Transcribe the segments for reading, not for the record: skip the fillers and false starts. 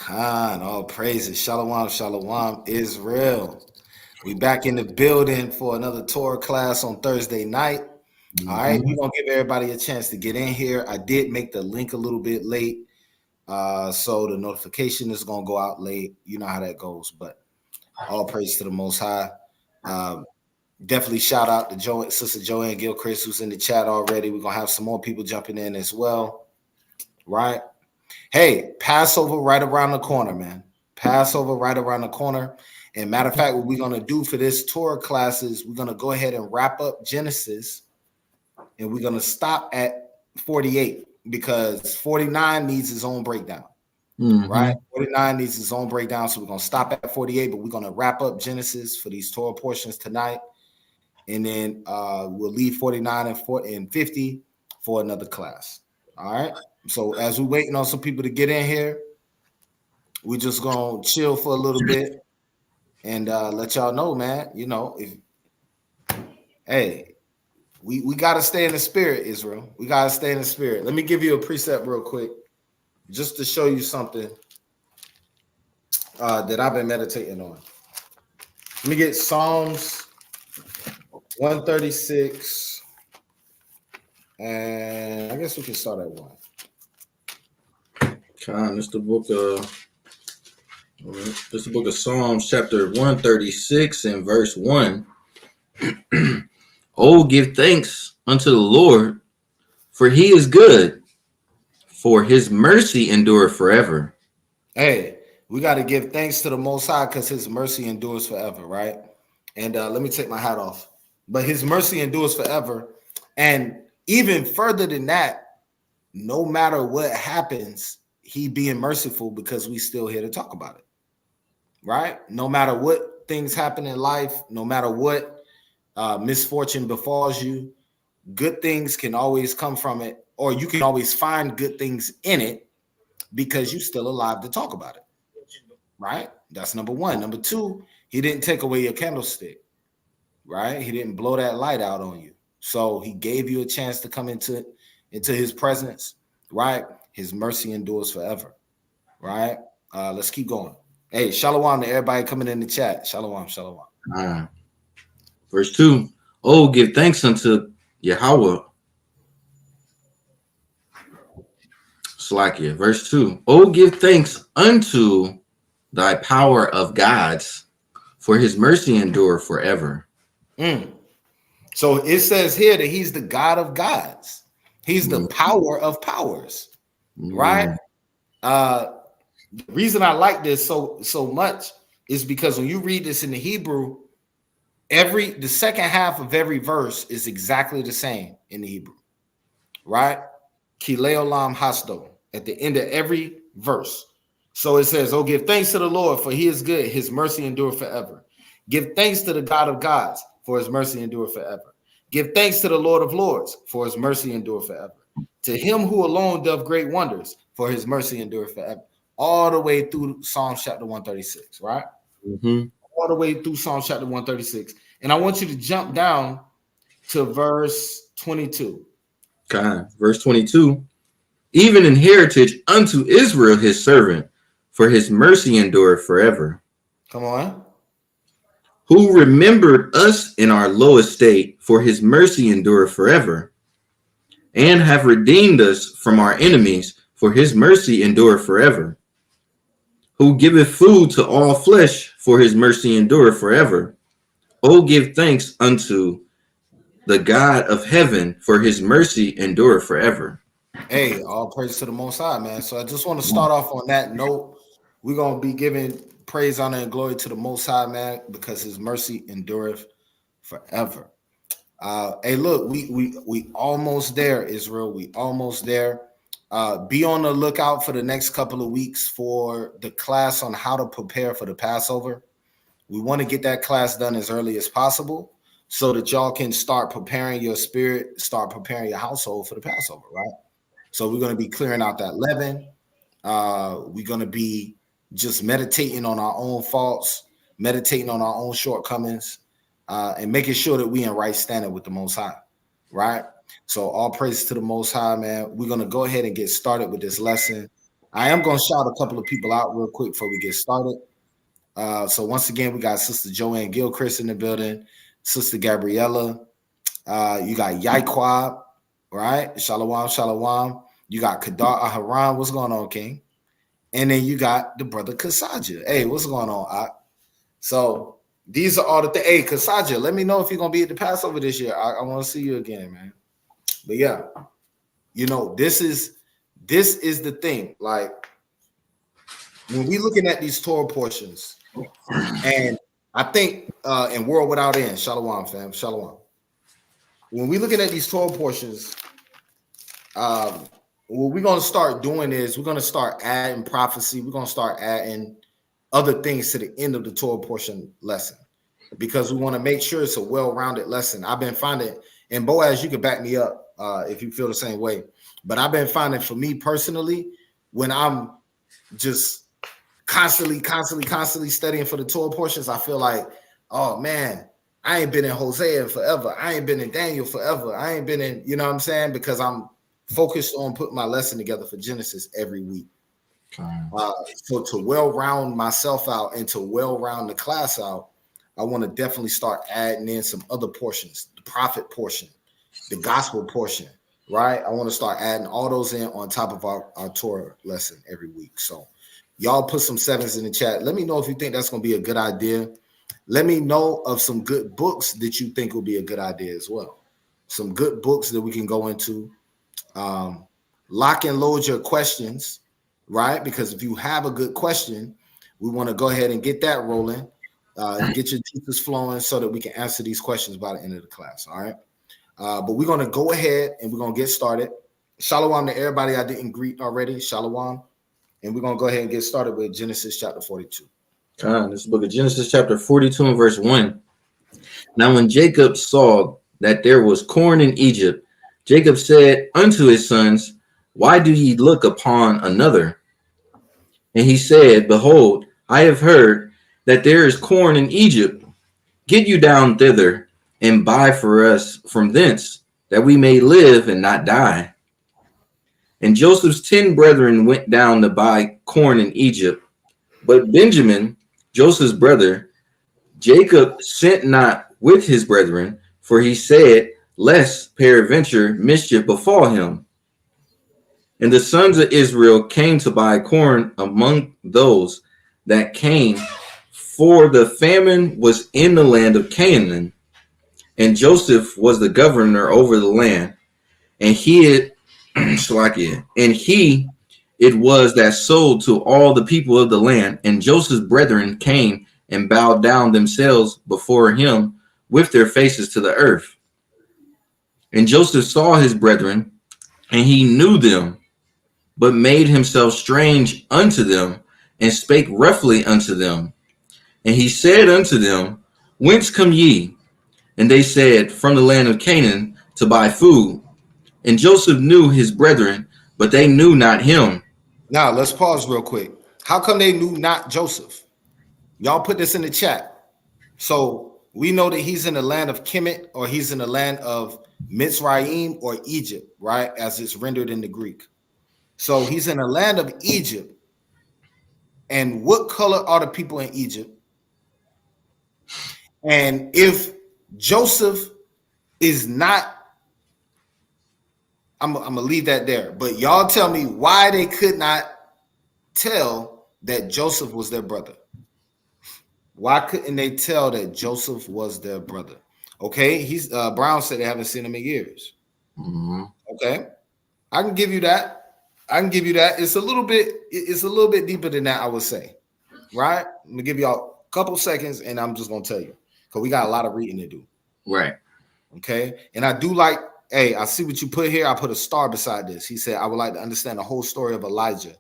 Khan, all praises. Shalom, shalom, Israel. We back in the building for another Torah class on Thursday night. All right, we're going to give everybody a chance to get in here. I did make the link a little bit late, so the notification is going to go out late. You know how that goes, but all praise to the Most High. Definitely shout out to Sister Joanne Gilchrist, who's in the chat already. We're going to have some more people jumping in as well, right? Hey, Passover right around the corner, man. Passover right around the corner. And matter of fact, what we're going to do for this Torah class is we're going to go ahead and wrap up Genesis, and we're going to stop at 48 because 49 needs its own breakdown, right? 49 needs its own breakdown, so we're going to stop at 48, but we're going to wrap up Genesis for these Torah portions tonight, and then we'll leave 49 and 50 for another class, all right? So as we're waiting on some people to get in here, we're just gonna chill for a little bit and let y'all know, man. You know, we gotta stay in the spirit, Israel. We gotta stay in the spirit. Let me give you a precept real quick, just to show you something that I've been meditating on. Let me get Psalms 136, and I guess we can start at 1. It's the book of Psalms, chapter 136 and verse 1. Oh, give thanks unto the Lord, for he is good, for his mercy endureth forever. Hey, we got to give thanks to the Most High because his mercy endures forever, right? And let me take my hat off. But his mercy endures forever. And even further than that, no matter what happens, he being merciful because we still here to talk about it, right? No matter what things happen in life, no matter what misfortune befalls you, good things can always come from it, or you can always find good things in it because you're still alive to talk about it, right? That's number one. Number two, he didn't take away your candlestick, right? He didn't blow that light out on you. So he gave you a chance to come into his presence, right? His mercy endures forever, right? Let's keep going. Hey, shalom to everybody coming in the chat. Shalom, shalom. Verse 2. Oh, give thanks unto Yahweh. Slakia. Verse 2. Oh, give thanks unto thy power of gods, for his mercy endure forever. So it says here that he's the God of gods. He's the power of powers, right? The reason I like this so much is because when you read this in the Hebrew, the second half of every verse is exactly the same in the Hebrew, right? Kileolam hasdo at the end of every verse. So it says, oh, give thanks to the Lord, for he is good. His mercy endure forever. Give thanks to the God of gods, for his mercy endure forever. Give thanks to the Lord of lords, for his mercy endure forever. To him who alone doth great wonders, for his mercy endure forever. All the way through Psalms chapter 136, right? All the way through Psalms chapter 136. And I want you to jump down to verse 22. Verse 22. Even in heritage unto Israel his servant, for his mercy endureth forever. Come on. Who remembered us in our low estate, for his mercy endureth forever, and have redeemed us from our enemies, for his mercy endureth forever. Who giveth food to all flesh, for his mercy endureth forever. Oh, give thanks unto the God of heaven, for his mercy endureth forever. Hey, all praise to the Most High, man. So I just want to start off on that note. We're going to be giving praise, honor, and glory to the Most High, man, because his mercy endureth forever. Hey, look, we almost there, Israel. We almost there. Be on the lookout for the next couple of weeks for the class on how to prepare for the Passover. We want to get that class done as early as possible so that y'all can start preparing your spirit, start preparing your household for the Passover, right? So we're going to be clearing out that leaven. We're going to be just meditating on our own faults, meditating on our own shortcomings, and making sure that we in right standing with the Most High, right? So all praise to the Most High, man. We're going to go ahead and get started with this lesson. I am going to shout a couple of people out real quick before we get started. So once again, we got Sister Joanne Gilchrist in the building, Sister Gabriella. You got Yaiquab, right? Shalom, shalom. You got Kadar Aharon. What's going on, King? And then you got the brother Kasaja. Hey, what's going on, Ak? So these are all the things. Hey, Kasaja, let me know if you're going to be at the Passover this year. I want to see you again, man. But yeah, you know, this is the thing. Like, when we looking at these Torah portions, and I think in World Without End, Shalom, fam, Shalom. When we looking at these Torah portions, what we're going to start doing is we're going to start adding prophecy. We're going to start adding other things to the end of the Torah portion lesson, because we want to make sure it's a well-rounded lesson. I've been finding, and Boaz, you can back me up if you feel the same way, but I've been finding, for me personally, when I'm just constantly studying for the Torah portions, I feel like, oh man, I ain't been in Hosea forever. I ain't been in Daniel forever. I ain't been in, you know what I'm saying? Because I'm focused on putting my lesson together for Genesis every week. So to well-round myself out and to well-round the class out, I want to definitely start adding in some other portions, the prophet portion, the gospel portion, right? I want to start adding all those in on top of our Torah lesson every week. So y'all put some sevens in the chat. Let me know if you think that's going to be a good idea. Let me know of some good books that you think will be a good idea as well. Some good books that we can go into. Lock and load your questions, right? Because if you have a good question, we want to go ahead and get that rolling. Get your juices flowing so that we can answer these questions by the end of the class, all right? But we're going to go ahead and we're going to get started. Shalom to everybody I didn't greet already. Shalom. And we're going to go ahead and get started with Genesis chapter 42. This book of Genesis chapter 42 and verse 1. Now when Jacob saw that there was corn in Egypt, Jacob said unto his sons, why do ye look upon another? And he said, behold, I have heard that there is corn in Egypt. Get you down thither and buy for us from thence, that we may live and not die. And Joseph's 10 brethren went down to buy corn in Egypt. But Benjamin, Joseph's brother, Jacob sent not with his brethren, for he said, lest peradventure mischief befall him. And the sons of Israel came to buy corn among those that came, for the famine was in the land of Canaan, and Joseph was the governor over the land, and he it was that sold to all the people of the land. And Joseph's brethren came and bowed down themselves before him with their faces to the earth. And Joseph saw his brethren, and he knew them, but made himself strange unto them, and spake roughly unto them. And he said unto them, whence come ye? And they said, from the land of Canaan, to buy food. And Joseph knew his brethren, but they knew not him. Now, let's pause real quick. How come they knew not Joseph? Y'all put this in the chat. So we know that he's in the land of Kemet, or he's in the land of Mitzrayim or Egypt, right? As it's rendered in the Greek. So he's in the land of Egypt. And what color are the people in Egypt? And if Joseph is not, I'm going to leave that there. But y'all tell me why they could not tell that Joseph was their brother. Why couldn't they tell that Joseph was their brother? Okay, he's Brown said they haven't seen him in years. Mm-hmm. Okay, I can give you that. It's a little bit deeper than that, I would say. Right? I'm gonna give y'all a couple seconds, and I'm just gonna tell you, because we got a lot of reading to do. Right. Okay, and I do like. Hey, I see what you put here. I put a star beside this. He said, I would like to understand the whole story of Elijah.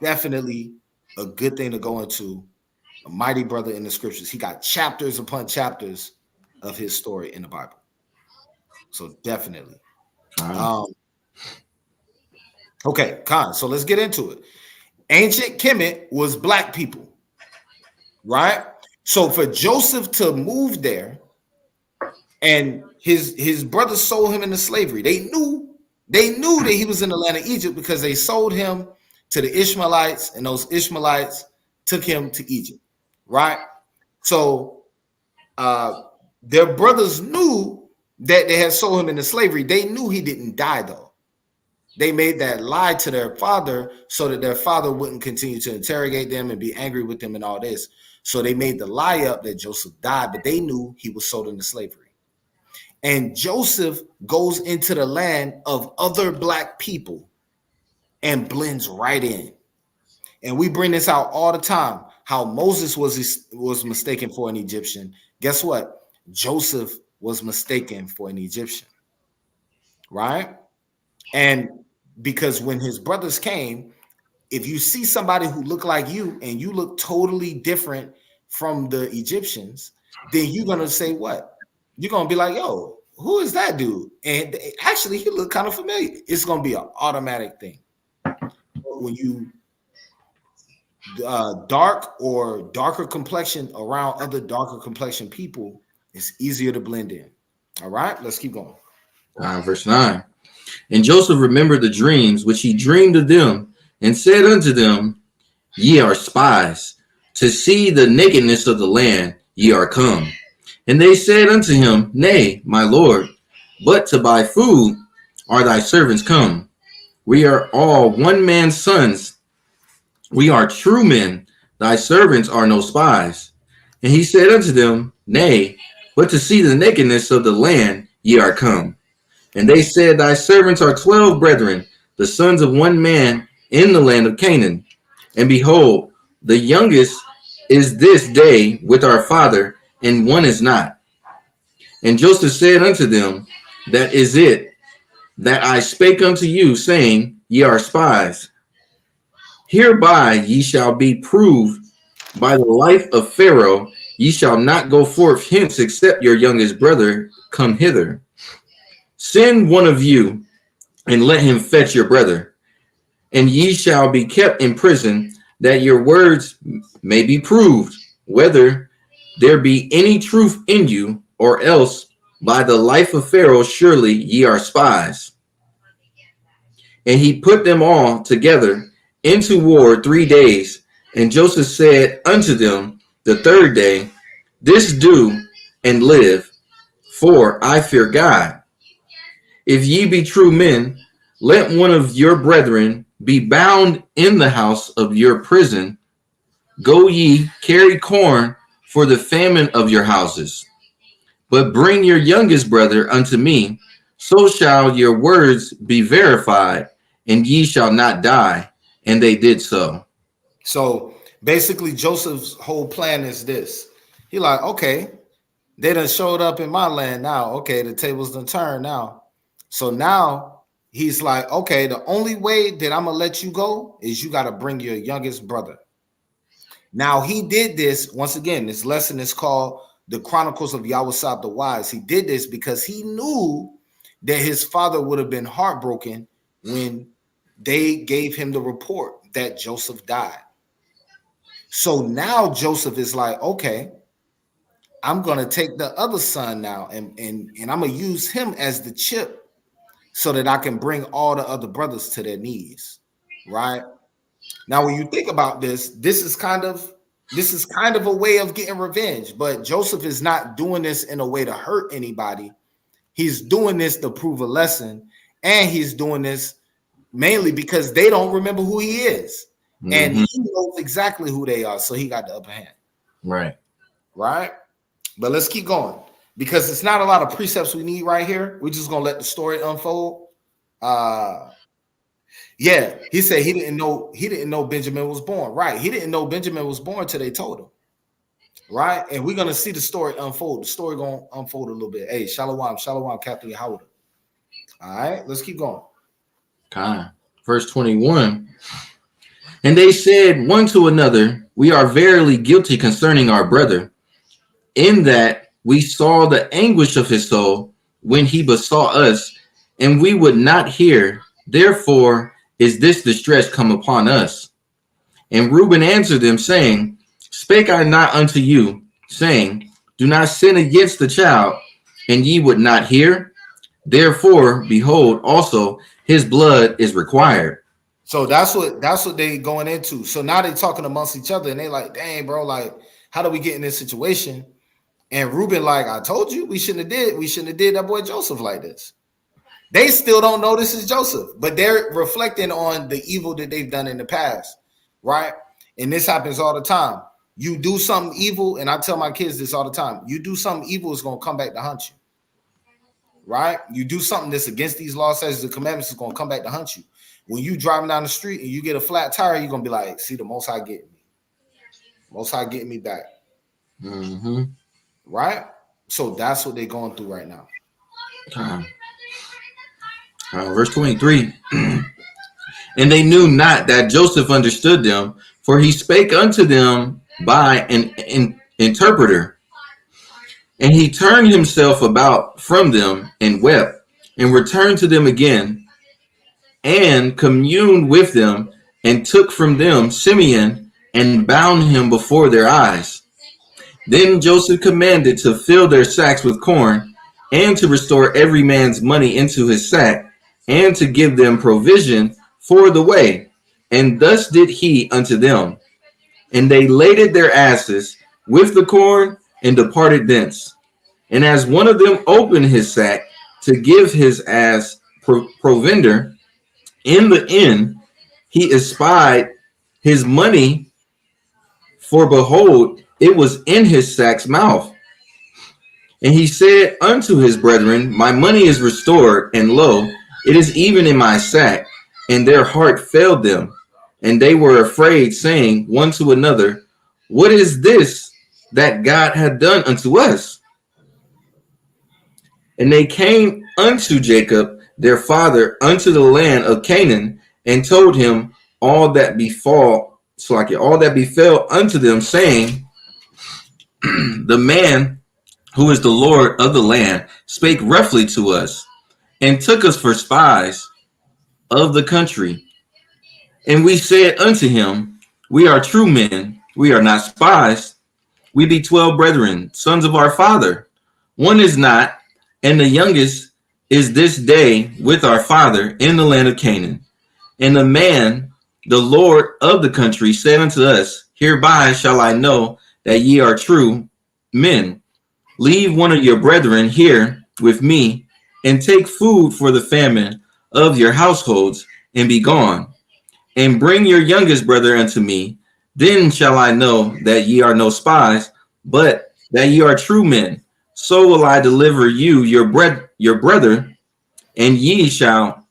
Definitely a good thing to go into. A mighty brother in the scriptures. He got chapters upon chapters of his story in the Bible. So definitely. Okay, Khan. So let's get into it. Ancient Kemet was black people, right? So for Joseph to move there, and his brothers sold him into slavery. They knew that he was in the land of Egypt because they sold him to the Ishmaelites, and those Ishmaelites took him to Egypt, right? So their brothers knew that they had sold him into slavery. They knew he didn't die, though. They made that lie to their father so that their father wouldn't continue to interrogate them and be angry with them and all this. So they made the lie up that Joseph died, but they knew he was sold into slavery. And Joseph goes into the land of other black people and blends right in. And we bring this out all the time, how Moses was mistaken for an Egyptian. Guess what? Joseph was mistaken for an Egyptian, right? And because when his brothers came, if you see somebody who look like you and you look totally different from the Egyptians, then you're going to say what? You're going to be like, yo, who is that dude? And actually, he looked kind of familiar. It's going to be an automatic thing. When you dark or darker complexion around other darker complexion people, it's easier to blend in. All right, let's keep going. Verse 9. And Joseph remembered the dreams which he dreamed of them, and said unto them, Ye are spies. To see the nakedness of the land ye are come. And they said unto him, Nay, my lord, but to buy food are thy servants come. We are all one man's sons. We are true men. Thy servants are no spies. And he said unto them, Nay, but to see the nakedness of the land ye are come. And they said, Thy servants are 12 brethren, the sons of one man in the land of Canaan. And behold, the youngest is this day with our father, and one is not. And Joseph said unto them, That is it, that I spake unto you, saying, Ye are spies. Hereby ye shall be proved by the life of Pharaoh. Ye shall not go forth hence, except your youngest brother come hither. Send one of you, and let him fetch your brother, and ye shall be kept in prison, that your words may be proved, whether there be any truth in you, or else by the life of Pharaoh surely ye are spies. And he put them all together into ward 3 days. And Joseph said unto them the third day, This do and live, for I fear God. If ye be true men, let one of your brethren be bound in the house of your prison. Go ye, carry corn for the famine of your houses. But bring your youngest brother unto me, so shall your words be verified, and ye shall not die. And they did so. So basically, Joseph's whole plan is this. He like, okay, they done showed up in my land now. Okay, the tables done turned now. So now he's like, okay, the only way that I'm going to let you go is you got to bring your youngest brother. Now he did this, once again, this lesson is called the Chronicles of Yawasap the Wise. He did this because he knew that his father would have been heartbroken when they gave him the report that Joseph died. So now Joseph is like, okay, I'm going to take the other son now and I'm going to use him as the chip so that I can bring all the other brothers to their knees, right? Now, when you think about this, this is kind of a way of getting revenge, but Joseph is not doing this in a way to hurt anybody. He's doing this to prove a lesson, and he's doing this mainly because they don't remember who he is, and he knows exactly who they are, so he got the upper hand. Right. But let's keep going, because it's not a lot of precepts we need right here. We're just gonna let the story unfold. Yeah, he said he didn't know Benjamin was born. Right, he didn't know Benjamin was born till they told him. Right, and we're gonna see the story unfold. The story gonna unfold a little bit. Hey, shalom, Captain Yahweh. All right, let's keep going. Okay. Verse 21. And they said one to another, We are verily guilty concerning our brother, in that we saw the anguish of his soul when he besought us, and we would not hear. Therefore is this distress come upon us. And Reuben answered them, saying, Spake I not unto you, saying, Do not sin against the child, and ye would not hear? Therefore, behold, also his blood is required. So that's what they going into. So now they talking amongst each other and they like, dang, bro, like, how do we get in this situation? And Reuben, like, I told you, we shouldn't have did that boy Joseph like this. They still don't know this is Joseph, but they're reflecting on the evil that they've done in the past, right? And this happens all the time. You do something evil, and I tell my kids this all the time. You do something evil, it's going to come back to hunt you, right? You do something that's against these laws, statutes, the commandments, is going to come back to hunt you. When you driving down the street and you get a flat tire, you're going to be like, see, the Most High getting me. Most High getting me back. Mm-hmm. Right? So that's what they're going through right now. Verse 23. And they knew not that Joseph understood them, for he spake unto them by an interpreter. And he turned himself about from them and wept, and returned to them again, and communed with them, and took from them Simeon, and bound him before their eyes. Then Joseph commanded to fill their sacks with corn, and to restore every man's money into his sack, and to give them provision for the way. And thus did he unto them. And they laded their asses with the corn, and departed thence. And as one of them opened his sack to give his ass provender in the inn, he espied his money, for behold, it was in his sack's mouth. And he said unto his brethren, my money is restored, and lo, it is even in my sack. And their heart failed them, and they were afraid, saying one to another, what is this that God hath done unto us? And they came unto Jacob, their father, unto the land of Canaan, and told him all that befell unto them, saying, the man who is the Lord of the land spake roughly to us, and took us for spies of the country. And we said unto him, we are true men, we are not spies. We be 12 brethren, sons of our father. One is not, and the youngest is this day with our father in the land of Canaan. And the man, the Lord of the country, said unto us, hereby shall I know that ye are true men. Leave one of your brethren here with me, and take food for the famine of your households, and be gone. And bring your youngest brother unto me. Then shall I know that ye are no spies, but that ye are true men. So will I deliver you your brother, and ye shall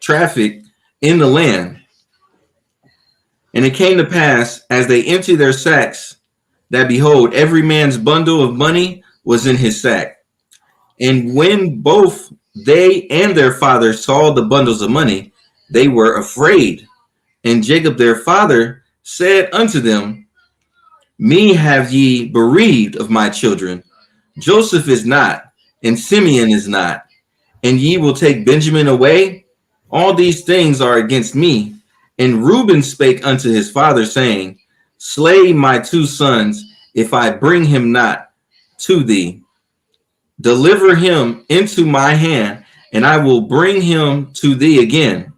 traffic in the land. And it came to pass, as they emptied their sacks, that behold, every man's bundle of money was in his sack. And when both they and their father saw the bundles of money, they were afraid. And Jacob their father said unto them, me have ye bereaved of my children. Joseph is not, and Simeon is not, and ye will take Benjamin away. All these things are against me. And Reuben spake unto his father, saying, slay my two sons, if I bring him not to thee. Deliver him into my hand, and I will bring him to thee again.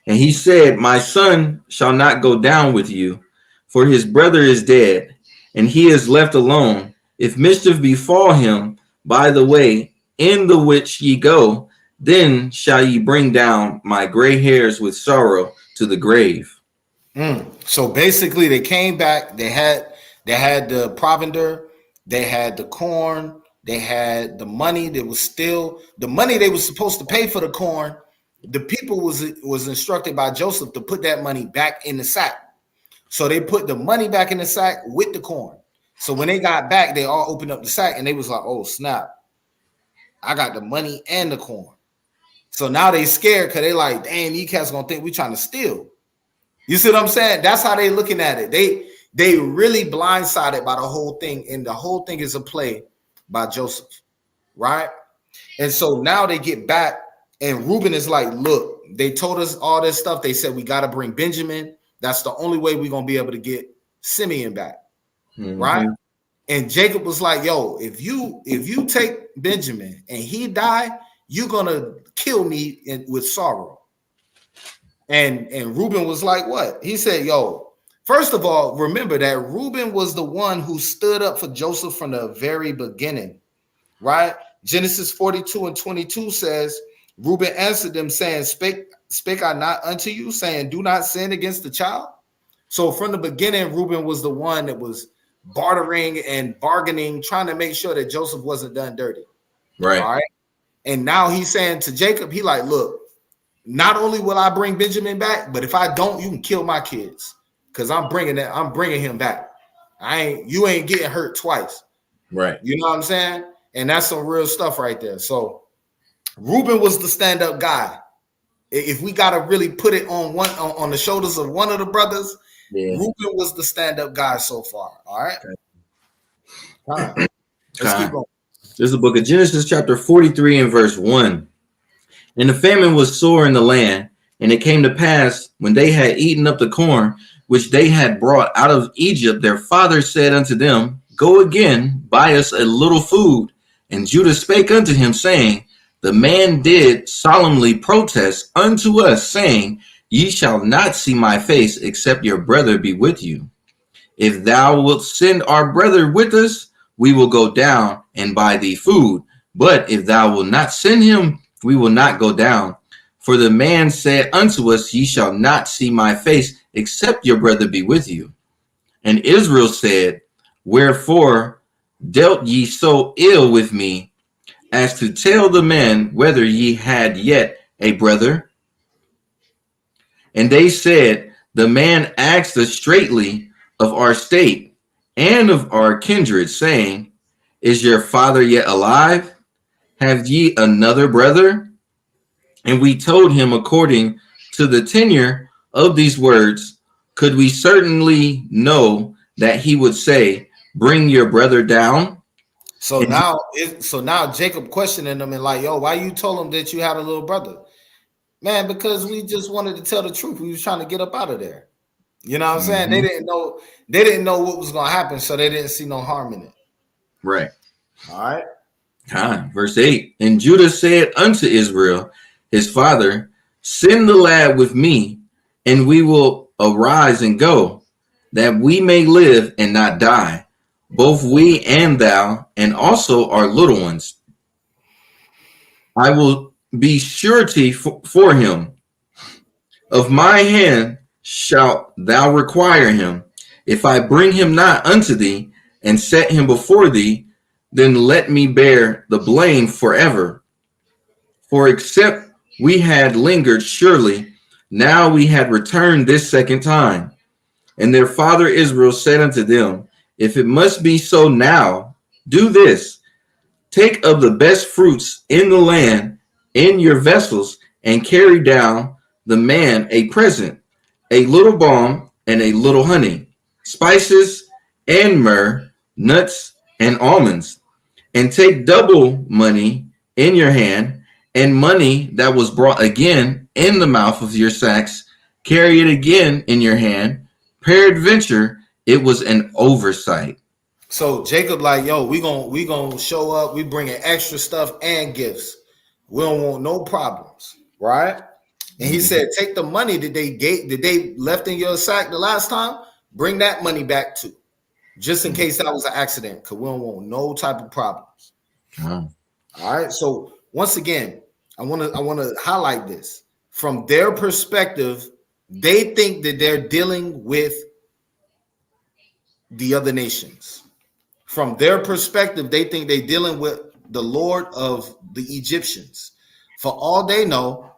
And he said, my son shall not go down with you, for his brother is dead, and he is left alone. If mischief befall him by the way in the which ye go, then shall ye bring down my gray hairs with sorrow to the grave. So basically, they came back. They had the provender, they had the corn, they had the money. That was still the money they were supposed to pay for the corn. The people was instructed by Joseph to put that money back in the sack. So they put the money back in the sack with the corn. So when they got back, they all opened up the sack and they was like, oh snap, I got the money and the corn. So now they scared because they like, damn, these cats gonna think we trying to steal. You see what I'm saying? That's how they looking at it. They really blindsided by the whole thing, and the whole thing is a play by Joseph, right? And so now they get back, and Reuben is like, look, they told us all this stuff. They said we got to bring Benjamin. That's the only way we're gonna be able to get Simeon back, right? And Jacob was like, yo, if you take Benjamin and he die, you're gonna kill me with sorrow. And Reuben was like, what? He said, yo, first of all, remember that Reuben was the one who stood up for Joseph from the very beginning, right? Genesis 42:22 says, Reuben answered them, saying, Spake I not unto you, saying, do not sin against the child? So from the beginning, Reuben was the one that was bartering and bargaining, trying to make sure that Joseph wasn't done dirty. Right. All right. And now he's saying to Jacob, he like, look, not only will I bring Benjamin back, but if I don't, you can kill my kids, because I'm bringing him back. You ain't getting hurt twice. Right. You know what I'm saying? And that's some real stuff right there. So Reuben was the stand-up guy. If we got to really put it on the shoulders of one of the brothers, Reuben was the stand-up guy so far. All right. Okay. Let's keep going. This is the book of Genesis, chapter 43 and verse 1. And the famine was sore in the land, and it came to pass, when they had eaten up the corn which they had brought out of Egypt, their father said unto them, Go again, buy us a little food. And Judah spake unto him, saying, The man did solemnly protest unto us, saying, Ye shall not see my face, except your brother be with you. If thou wilt send our brother with us, we will go down and buy thee food. But if thou wilt not send him, we will not go down. For the man said unto us, Ye shall not see my face, except your brother be with you. And Israel said, Wherefore dealt ye so ill with me, as to tell the men whether ye had yet a brother? And they said, The man asked us straitly of our state and of our kindred, saying, Is your father yet alive? Have ye another brother? And we told him according to the tenor of these words, could we certainly know that he would say, Bring your brother down? So now Jacob questioning them and like, yo, why you told him that you had a little brother? Man, because we just wanted to tell the truth. We was trying to get up out of there. You know what I'm saying? They didn't know what was gonna happen, so they didn't see no harm in it. Right. All right. Verse 8. And Judah said unto Israel, his father, Send the lad with me, and we will arise and go, that we may live and not die, both we and thou, and also our little ones. I will be surety for him. Of my hand shalt thou require him. If I bring him not unto thee, and set him before thee, then let me bear the blame forever. For except we had lingered, surely now we had returned this second time. And their father Israel said unto them, If it must be so now, do this. Take of the best fruits in the land in your vessels, and carry down the man a present, a little balm and a little honey, spices and myrrh, nuts and almonds. And take double money in your hand, and money that was brought again in the mouth of your sacks, carry it again in your hand. Peradventure, it was an oversight. So Jacob like, yo, we gonna show up. We bringing extra stuff and gifts. We don't want no problems, right? And he said, take the money that they left in your sack the last time. Bring that money back too, just in case that was an accident, because we don't want no type of problems. All right. So once again, I want to highlight this. From their perspective, they think that they're dealing with the other nations. From their perspective, they think they're dealing with the Lord of the Egyptians. For all they know,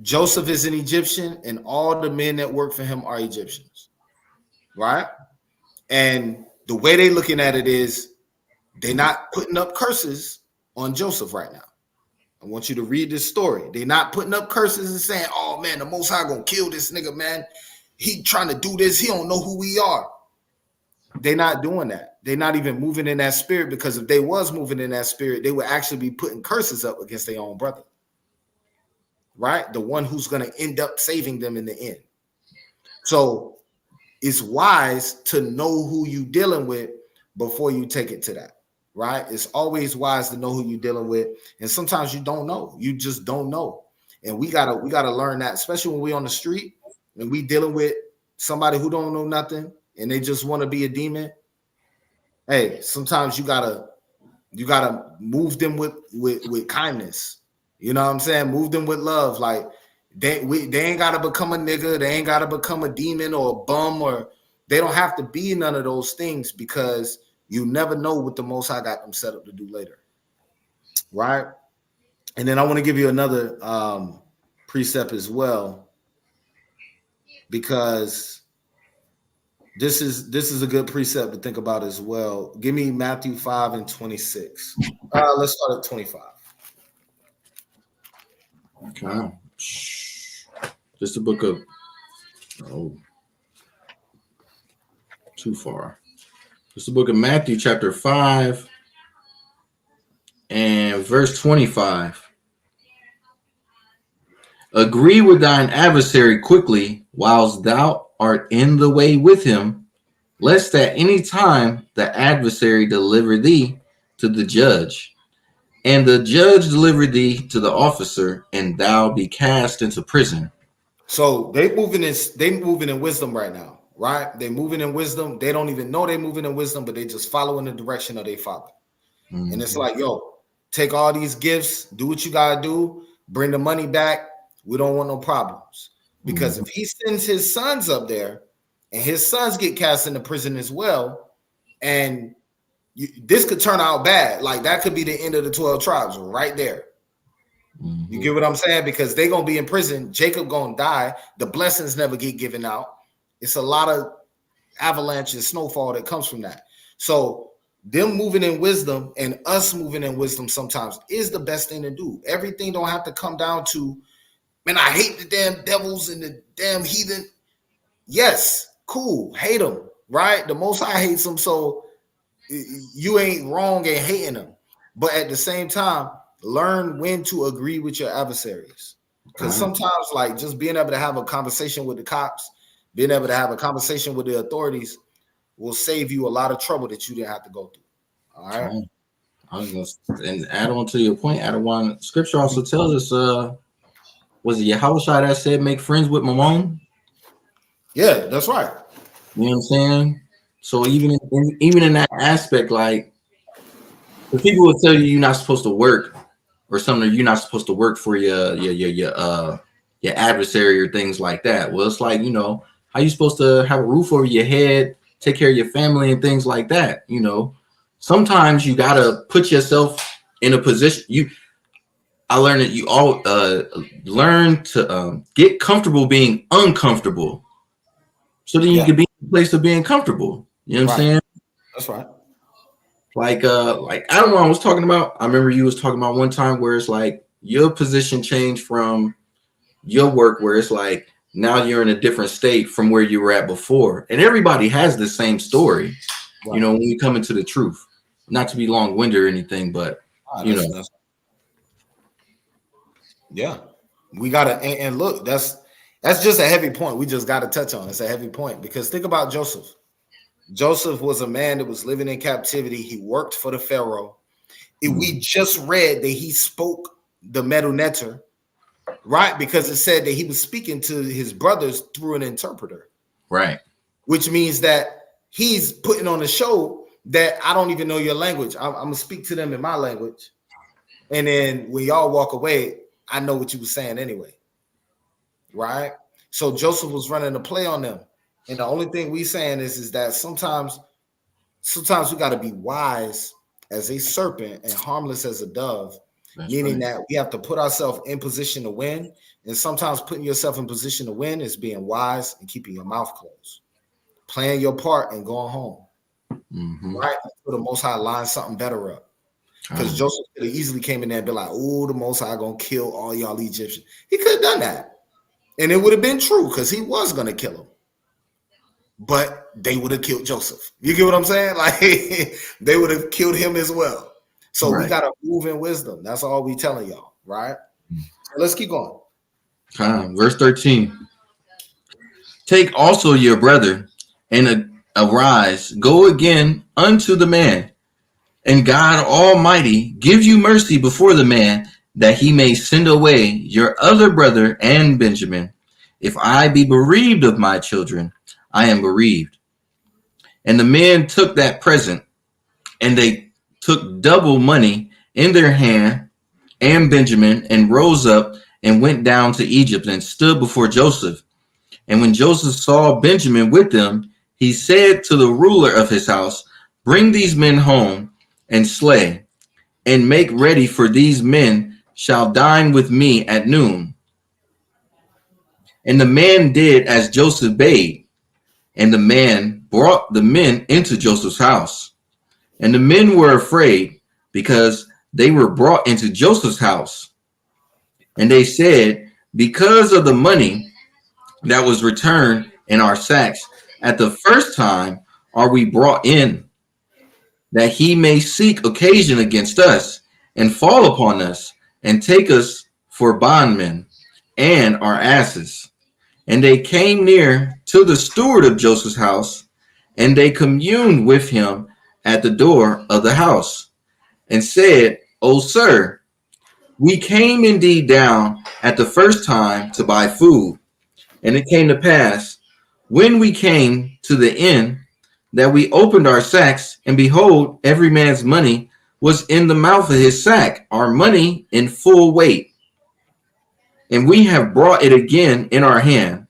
Joseph is an Egyptian, and all the men that work for him are Egyptians, right? And the way they're looking at it is they're not putting up curses on Joseph right now. I want you to read this story. They're not putting up curses and saying, oh, man, the Most High gonna kill this nigga, man. He trying to do this. He don't know who we are. They're not doing that. They're not even moving in that spirit, because if they was moving in that spirit, they would actually be putting curses up against their own brother, right? The one who's going to end up saving them in the end. So it's wise to know who you're dealing with before you take it to that, right? It's always wise to know who you're dealing with. And sometimes you don't know. You just don't know. And we gotta learn that, especially when we on the street and we dealing with somebody who don't know nothing and they just want to be a demon. Hey, sometimes you gotta move them with kindness. You know what I'm saying? Move them with love. Like they ain't gotta become a nigga, they ain't gotta become a demon or a bum, or they don't have to be none of those things, because you never know what the Most High got them set up to do later. Right? And then I want to give you another precept as well, because this is a good precept to think about as well. Give me Matthew 5:26. Let's start at 25. Okay. Just the book of too far. Just the book of Matthew, chapter 5 and verse 25. Agree with thine adversary quickly, whilst thou art in the way with him, lest at any time the adversary deliver thee to the judge, and the judge deliver thee to the officer, and thou be cast into prison. So they moving in wisdom right now, right? They moving in wisdom. They don't even know they moving in wisdom, but they just follow in the direction of their father. Mm-hmm. And it's like, yo, take all these gifts, do what you gotta do, bring the money back. We don't want no problems. Because if he sends his sons up there and his sons get cast into prison as well, and this could turn out bad. Like that could be the end of the 12 tribes right there. Mm-hmm. You get what I'm saying? Because they're going to be in prison. Jacob going to die. The blessings never get given out. It's a lot of avalanche and snowfall that comes from that. So them moving in wisdom and us moving in wisdom sometimes is the best thing to do. Everything don't have to come down to, man, I hate the damn devils and the damn heathen. Yes, cool. Hate them, right? The Most High hates them, so you ain't wrong in hating them. But at the same time, learn when to agree with your adversaries. Because sometimes, like, just being able to have a conversation with the cops, being able to have a conversation with the authorities will save you a lot of trouble that you didn't have to go through. All right. And add on to your point, Adawan, scripture also tells us, was it Yawasap that said, make friends with Mammon? Yeah, that's right. You know what I'm saying? So even in that aspect, like, if people will tell you you're not supposed to work or something, you're not supposed to work for your adversary or things like that. Well, it's like, you know, how you supposed to have a roof over your head, take care of your family and things like that? You know, sometimes you gotta put yourself in a position. I learned that you all learn to get comfortable being uncomfortable, so then you can be in a place of being comfortable. You know what I'm saying? That's right. Like I don't know. I was talking about. I remember you was talking about one time where it's like your position changed from your work, where it's like now you're in a different state from where you were at before, and everybody has the same story. Right. You know, when you come into the truth, not to be long-winded or anything, but you know. Yeah, we gotta and look, that's just a heavy point. We just gotta touch on. It's a heavy point because think about Joseph. Joseph was a man that was living in captivity. He worked for the Pharaoh. We just read that he spoke the Meduneter, right? Because it said that he was speaking to his brothers through an interpreter, right? Which means that he's putting on a show that I don't even know your language. I'm gonna speak to them in my language, and then when y'all walk away, I know what you were saying anyway, right? So Joseph was running a play on them. And the only thing we saying is that sometimes we got to be wise as a serpent and harmless as a dove, meaning that we have to put ourselves in position to win. And sometimes putting yourself in position to win is being wise and keeping your mouth closed, playing your part and going home, right? For the Most High line something better up. Because Joseph could have easily came in there and be like, oh, the Most High gonna kill all y'all Egyptians. He could have done that. And it would have been true because he was gonna kill them. But they would have killed Joseph. You get what I'm saying? Like they would have killed him as well. So we gotta move in wisdom. That's all we telling y'all, right? So let's keep going. Verse 13. Take also your brother and arise, go again unto the man. And God Almighty give you mercy before the man, that he may send away your other brother and Benjamin. If I be bereaved of my children, I am bereaved. And the men took that present, and they took double money in their hand and Benjamin, and rose up and went down to Egypt and stood before Joseph. And when Joseph saw Benjamin with them, he said to the ruler of his house, bring these men home and slay, and make ready, for these men shall dine with me at noon. And the man did as Joseph bade, and the man brought the men into Joseph's house. And the men were afraid, because they were brought into Joseph's house. And they said, because of the money that was returned in our sacks at the first time are we brought in, that he may seek occasion against us, and fall upon us, and take us for bondmen and our asses. And they came near to the steward of Joseph's house, and they communed with him at the door of the house, and said, O sir, we came indeed down at the first time to buy food. And it came to pass, when we came to the inn, that we opened our sacks, and behold, every man's money was in the mouth of his sack, our money in full weight. And we have brought it again in our hand,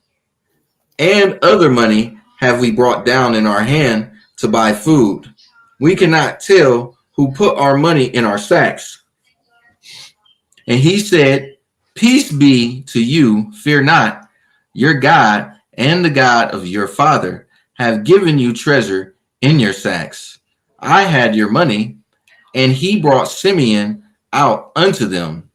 and other money have we brought down in our hand to buy food. We cannot tell who put our money in our sacks. And he said, peace be to you, fear not. Your God and the God of your father have given you treasure in your sacks. I had your money, and he brought Simeon out unto them.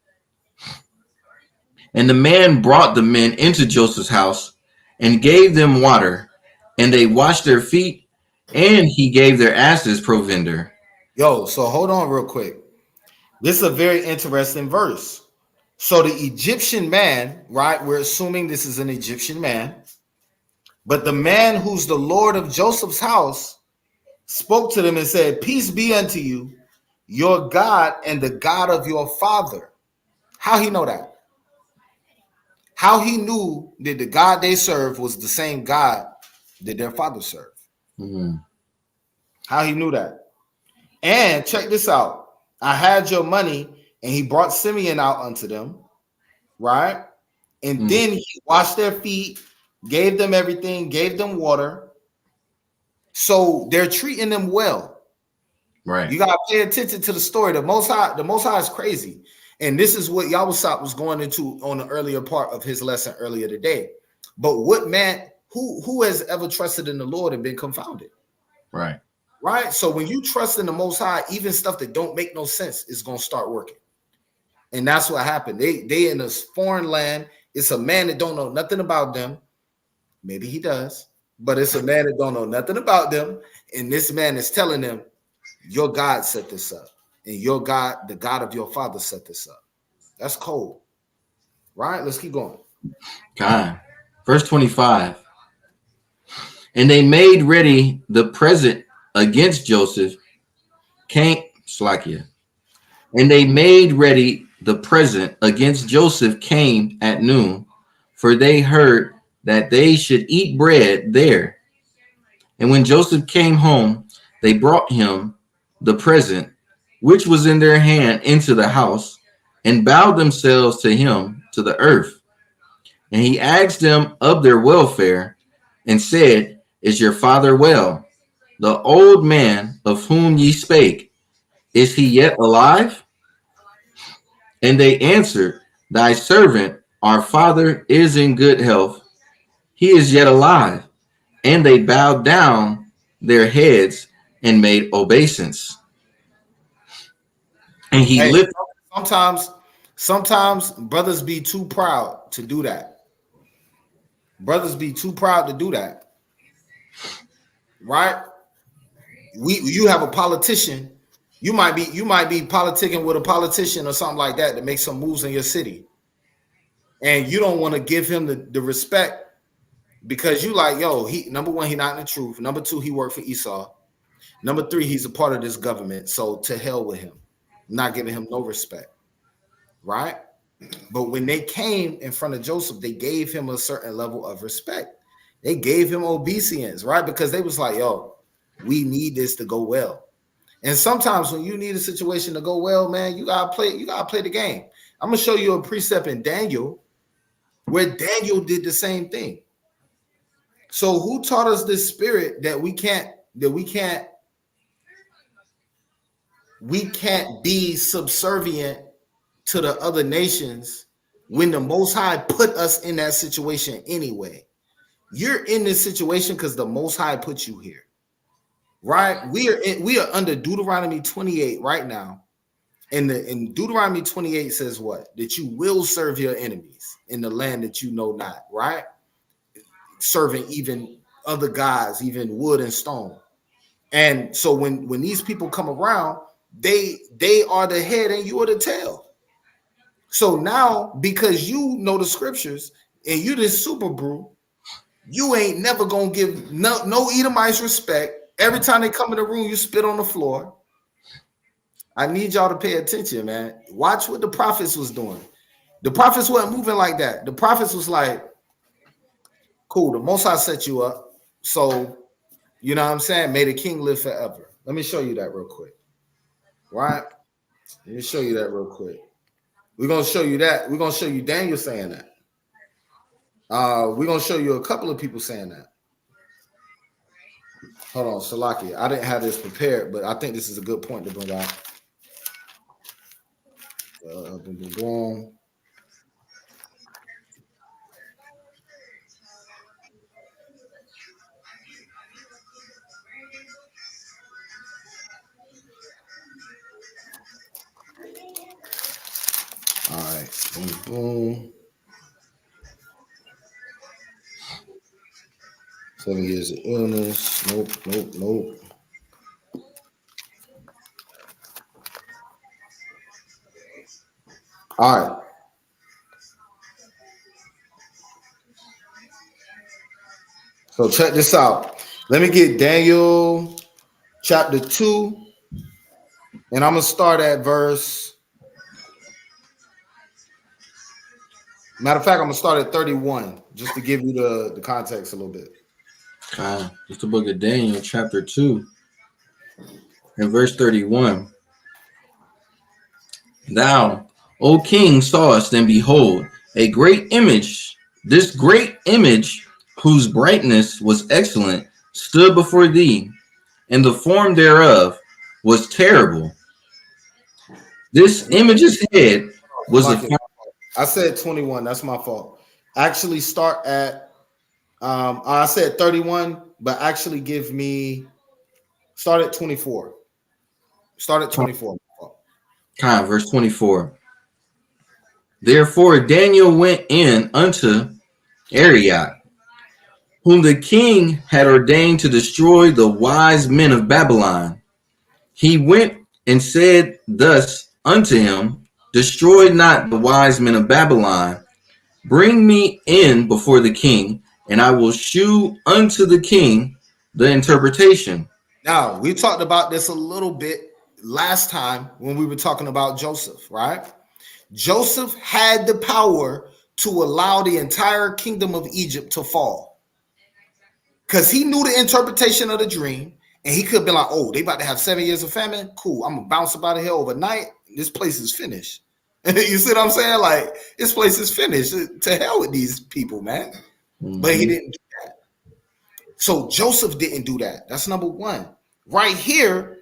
And the man brought the men into Joseph's house, and gave them water, and they washed their feet, and he gave their asses provender. Yo, so hold on real quick. This is a very interesting verse. So the Egyptian man, right? We're assuming this is an Egyptian man, but the man who's the Lord of Joseph's house spoke to them and said, peace be unto you, your God and the God of your father. How he know that? How he knew that the God they served was the same God that their father served. Mm-hmm. How he knew that. And check this out. I had your money, and he brought Simeon out unto them, right? And then he washed their feet, gave them everything, gave them water. So they're treating them well. Right. You gotta pay attention to the story. The Most High is crazy. And this is what Yawasap was going into on the earlier part of his lesson earlier today. But what man, who has ever trusted in the Lord and been confounded? Right. Right. So when you trust in the Most High, even stuff that don't make no sense is gonna start working. And that's what happened. They in this foreign land. It's a man that don't know nothing about them. Maybe he does, but it's a man that don't know nothing about them. And this man is telling them, your God set this up. And your God, the God of your father, set this up. That's cold. Right? Let's keep going. God. Verse 25. And they made ready the present against Joseph. And they made ready the present against Joseph came at noon, for they heard that they should eat bread there. And when Joseph came home, they brought him the present, which was in their hand, into the house, and bowed themselves to him to the earth. And he asked them of their welfare, and said, is your father well? The old man of whom ye spake, is he yet alive? And they answered, thy servant, our father, is in good health. He is yet alive. And they bowed down their heads and made obeisance. And he lifted. Sometimes brothers be too proud to do that. Brothers be too proud to do that. Right? You have a politician. You might be politicking with a politician or something like that to make some moves in your city. And you don't want to give him the respect because you like, yo, he number one, he not in the truth. Number two, he worked for Esau. Number three, he's a part of this government. So to hell with him. I'm not giving him no respect. right? But when they came in front of Joseph, they gave him a certain level of respect. They gave him obeisance, right? Because they was like, yo, we need this to go well. And sometimes when you need a situation to go well, man, you gotta play the game. I'm gonna show you a precept in Daniel where Daniel did the same thing. So who taught us this spirit that we can't be subservient to the other nations when the Most High put us in that situation anyway? You're in this situation because the Most High put you here, right? We are under Deuteronomy 28 right now. And in Deuteronomy 28 says what? That you will serve your enemies in the land that you know not, right? Serving even other gods, even wood and stone. And so when these people come around, they are the head and you are the tail. So now, because you know the scriptures and you this super brew, you ain't never gonna give no Edomites respect. Every time they come in the room, you spit on the floor. I need y'all to pay attention, man. Watch what the prophets was doing. The prophets wasn't moving like that. The prophets was like, cool, the Most High set you up. So, you know what I'm saying? May the king live forever. Let me show you that real quick. Right? Let me show you that real quick. We're going to show you that. We're going to show you Daniel saying that. We're going to show you a couple of people saying that. Hold on, Salaki. I didn't have this prepared, but I think this is a good point to bring out. Boom, boom, boom. All right, boom, boom. 7 years of illness. Nope. All right. So check this out. Let me get Daniel chapter 2, and I'm going to start at verse. Matter of fact, I'm going to start at 31, just to give you the context a little bit. It's the book of Daniel, chapter 2, and verse 31. Thou, O king, sawest, and behold, a great image. This great image, whose brightness was excellent, stood before thee, and the form thereof was terrible. This image's head was a form. I said 21. That's my fault. Actually, start at. I said 31, but actually start at 24. Start at 24. Verse 24. Therefore Daniel went in unto Arioch, whom the king had ordained to destroy the wise men of Babylon. He went and said thus unto him, destroy not the wise men of Babylon. Bring me in before the king, and I will shew unto the king the interpretation. Now, we talked about this a little bit last time when we were talking about Joseph, right? Joseph had the power to allow the entire kingdom of Egypt to fall because he knew the interpretation of the dream, and he could have been like, oh, they about to have 7 years of famine. Cool, I'm going to bounce up out of here overnight. This place is finished. You see what I'm saying? Like, this place is finished. To hell with these people, man. Mm-hmm. But he didn't do that. So Joseph didn't do that. That's number one. Right here,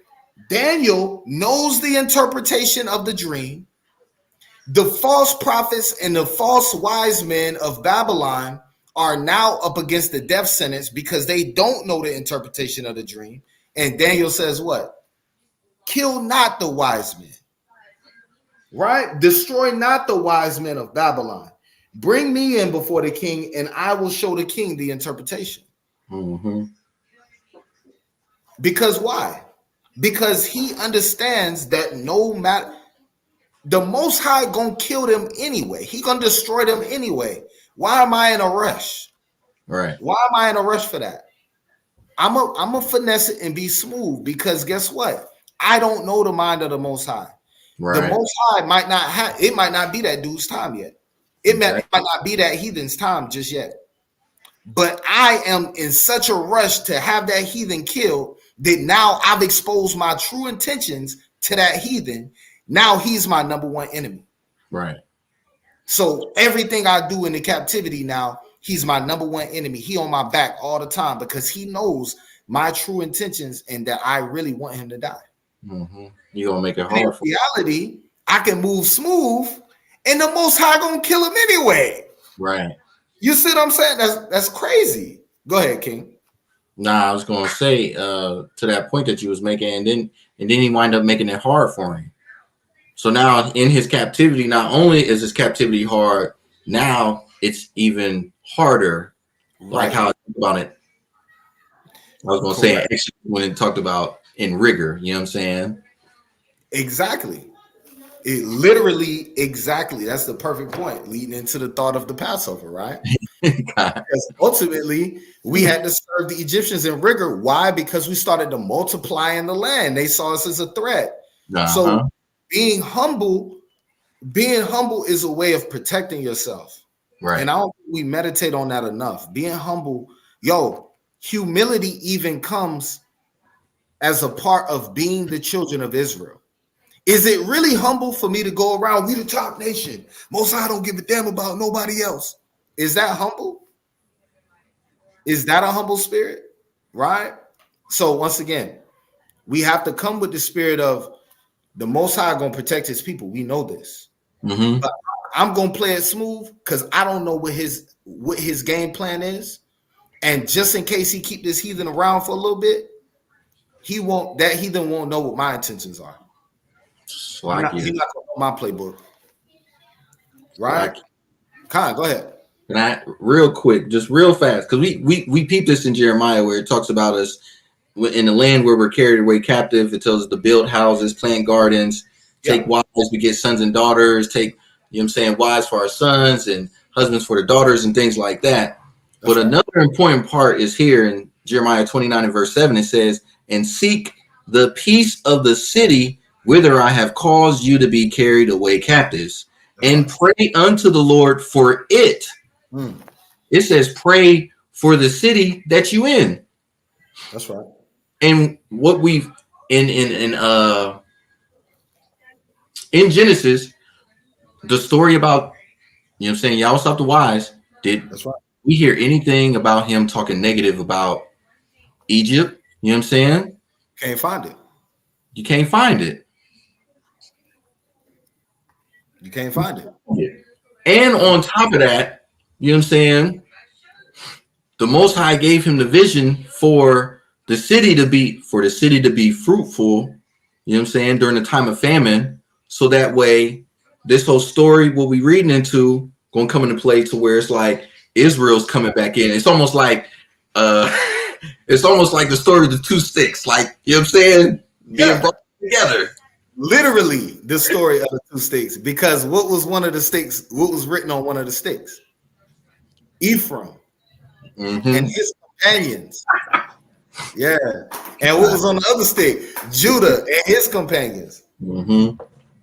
Daniel knows the interpretation of the dream. The false prophets and the false wise men of Babylon are now up against the death sentence because they don't know the interpretation of the dream. And Daniel says what? Kill not the wise men. Right? Destroy not the wise men of Babylon. Bring me in before the king, and I will show the king the interpretation. Mm-hmm. Because why? Because he understands that no matter, the Most High gonna kill them anyway. He gonna destroy them anyway. Why am I in a rush? Right. Why am I in a rush for that? I'm a finesse it and be smooth because guess what? I don't know the mind of the Most High. The Right. Most High might not have. It might not be that dude's time yet. It might not be that heathen's time just yet. But I am in such a rush to have that heathen killed that now I've exposed my true intentions to that heathen. Now he's my number one enemy. Right. So everything I do in the captivity now, he's my number one enemy. He on my back all the time because he knows my true intentions and that I really want him to die. Mm-hmm. You're going to make it And hard for in reality, I can move smooth and the Most High going to kill him anyway. Right. You see what I'm saying? That's crazy. Go ahead, King. Nah, I was going to say to that point that you was making, and then he wind up making it hard for him. So now in his captivity, not only is his captivity hard, now it's even harder. Like how I think about it. I was going to say actually when it talked about in rigor, you know what I'm saying? Exactly. It literally, exactly. That's the perfect point leading into the thought of the Passover, right? Because ultimately, we had to serve the Egyptians in rigor. Why? Because we started to multiply in the land. They saw us as a threat. So being humble is a way of protecting yourself. Right. And I don't think we meditate on that enough. Being humble, humility even comes as a part of being the children of Israel. Is it really humble for me to go around, we the top nation? Most High don't give a damn about nobody else. Is that humble? Is that a humble spirit? Right? So once again, we have to come with the spirit of the Most High going to protect his people. We know this. Mm-hmm. But I'm going to play it smooth because I don't know what his game plan is. And just in case he keep this heathen around for a little bit, that heathen won't know what my intentions are. He's not going to know my playbook. Right? Khan, go ahead. And I real quick, just real fast, because we peep this in Jeremiah where it talks about us in the land where we're carried away captive. It tells us to build houses, plant gardens, take wives, we get sons and daughters, take, you know what I'm saying, wives for our sons and husbands for the daughters and things like that. But another important part is here in Jeremiah 29 and verse 7, it says, and seek the peace of the city whither I have caused you to be carried away captives, and pray unto the Lord for it. It says, pray for the city that you in. That's right. And what we've in Genesis, the story about, you know what I'm saying, Yawasap the wise, did we hear anything about him talking negative about Egypt? You know what I'm saying? Can't find it. You can't find it. You can't find it. And on top of that, you know what I'm saying, the Most High gave him the vision for the city to be fruitful, you know what I'm saying, during the time of famine. So that way, this whole story we'll be reading into gonna come into play to where it's like Israel's coming back in. It's almost like the story of the two sticks, like, you know what I'm saying, being brought together. Literally the story of the two sticks, because what was one of the sticks? What was written on one of the sticks? Ephraim and his companions. Yeah. And what was on the other stick? Judah and his companions.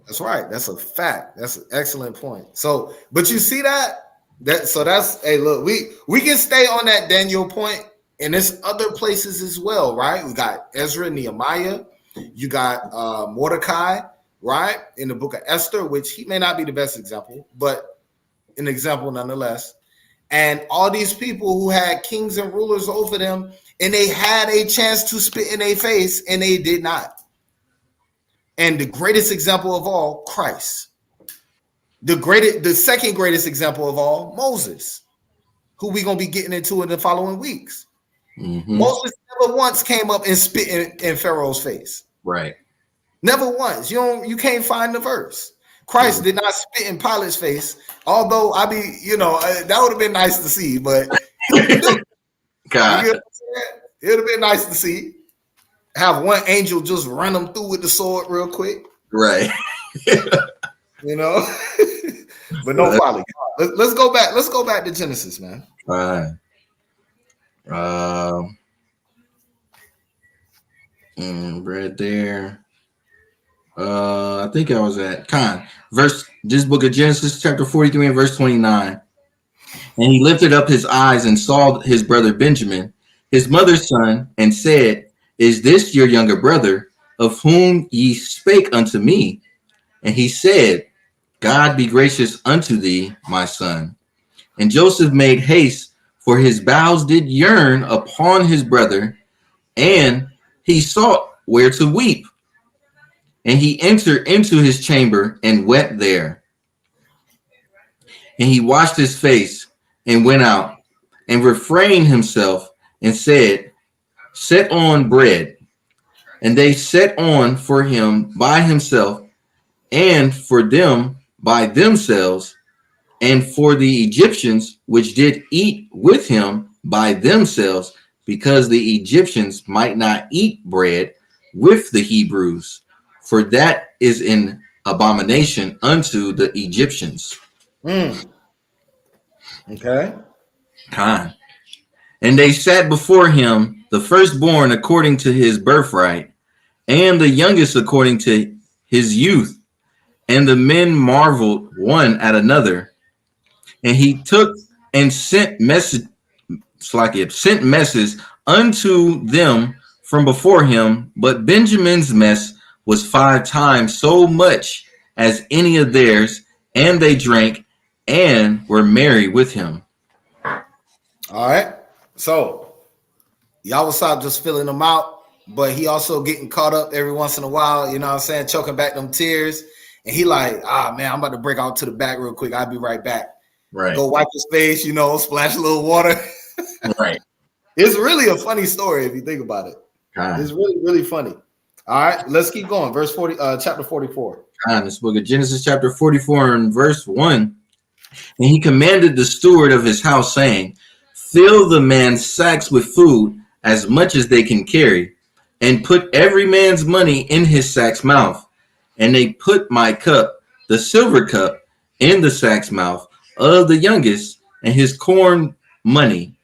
That's right. That's a fact. That's an excellent point. So, but you see that? Hey, look, we can stay on that Daniel point, and there's other places as well, right? We got Ezra, Nehemiah. You got Mordecai, right? In the book of Esther, which he may not be the best example, but an example nonetheless. And all these people who had kings and rulers over them, and they had a chance to spit in their face, and they did not. And the greatest example of all, Christ. The second greatest example of all, Moses, who we're going to be getting into in the following weeks. Moses never once came up and spit in Pharaoh's face. Right. Never once. You can't find the verse. Christ did not spit in Pilate's face, although that would have been nice to see, but God, it would have been nice to see. Have one angel just run them through with the sword real quick. Right. But no folly. Let's go back. Let's go back to Genesis, man. Right. Right there. I think I was at this book of Genesis, chapter 43 and verse 29. And he lifted up his eyes and saw his brother Benjamin, his mother's son, and said, Is this your younger brother, of whom ye spake unto me? And he said, God be gracious unto thee, my son. And Joseph made haste, for his bowels did yearn upon his brother, and he sought where to weep. And he entered into his chamber and wept there. And he washed his face and went out and refrained himself and said, Set on bread. And they set on for him by himself, and for them by themselves, and for the Egyptians which did eat with him by themselves, because the Egyptians might not eat bread with the Hebrews, for that is an abomination unto the Egyptians. Okay. And they sat before him, the firstborn according to his birthright, and the youngest according to his youth. And the men marveled one at another. And he took and sent messages unto them from before him. But Benjamin's mess was 5 times so much as any of theirs, and they drank and were merry with him. All right. So Yawasap just filling them out, but he also getting caught up every once in a while, you know what I'm saying, choking back them tears. And he like, man, I'm about to break out to the back real quick. I'll be right back. Right. Go wipe his face, splash a little water. Right. It's really a funny story if you think about it. It's really, really funny. All right, let's keep going. Verse 40, chapter 44. This book of Genesis, chapter 44 and verse 1. And he commanded the steward of his house, saying, Fill the man's sacks with food as much as they can carry, and put every man's money in his sack's mouth. And they put my cup, the silver cup, in the sack's mouth of the youngest, and his corn money.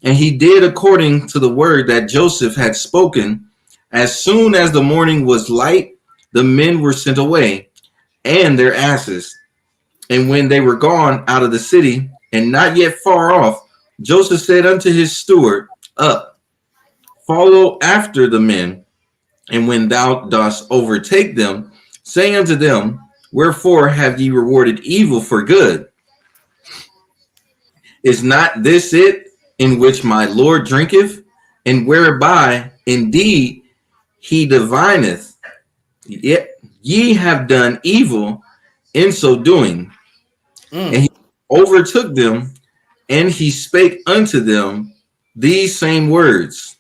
And he did according to the word that Joseph had spoken. As soon as the morning was light, the men were sent away, and their asses. And when they were gone out of the city, and not yet far off, Joseph said unto his steward, Up, follow after the men, and when thou dost overtake them, say unto them, Wherefore have ye rewarded evil for good? Is not this it in which my Lord drinketh, and whereby indeed he divineth? Yet ye have done evil in so doing. And he overtook them, and he spake unto them these same words.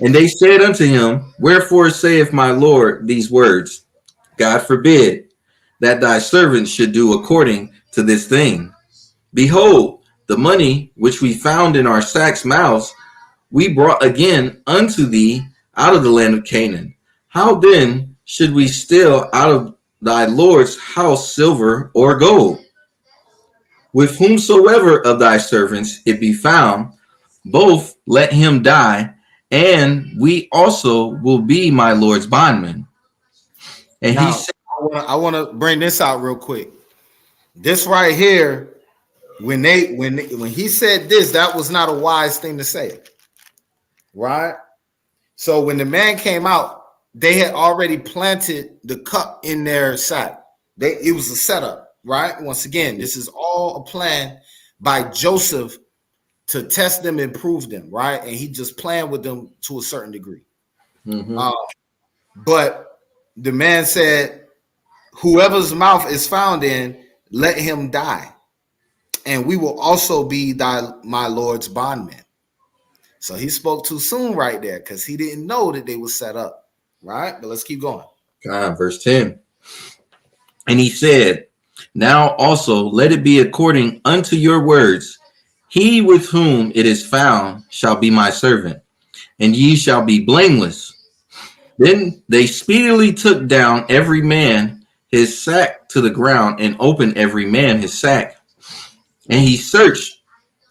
And they said unto him, Wherefore saith my Lord these words? God forbid that thy servant should do according to this thing. Behold, the money which we found in our sacks' mouths, we brought again unto thee out of the land of Canaan. How then should we steal out of thy Lord's house silver or gold? With whomsoever of thy servants it be found, both let him die, and we also will be my Lord's bondmen. And now, he said, I want to bring this out real quick. This right here, when he said this, that was not a wise thing to say, right? So when the man came out, they had already planted the cup in their sack. It was a setup, right? Once again, this is all a plan by Joseph to test them and prove them, right? And he just planned with them to a certain degree. But the man said, whoever's mouth is found in, let him die. And we will also be my Lord's bondmen. So he spoke too soon right there because he didn't know that they were set up, right? But let's keep going. Verse 10. And he said, Now also let it be according unto your words. He with whom it is found shall be my servant, and ye shall be blameless. Then they speedily took down every man his sack to the ground, and opened every man his sack. And he searched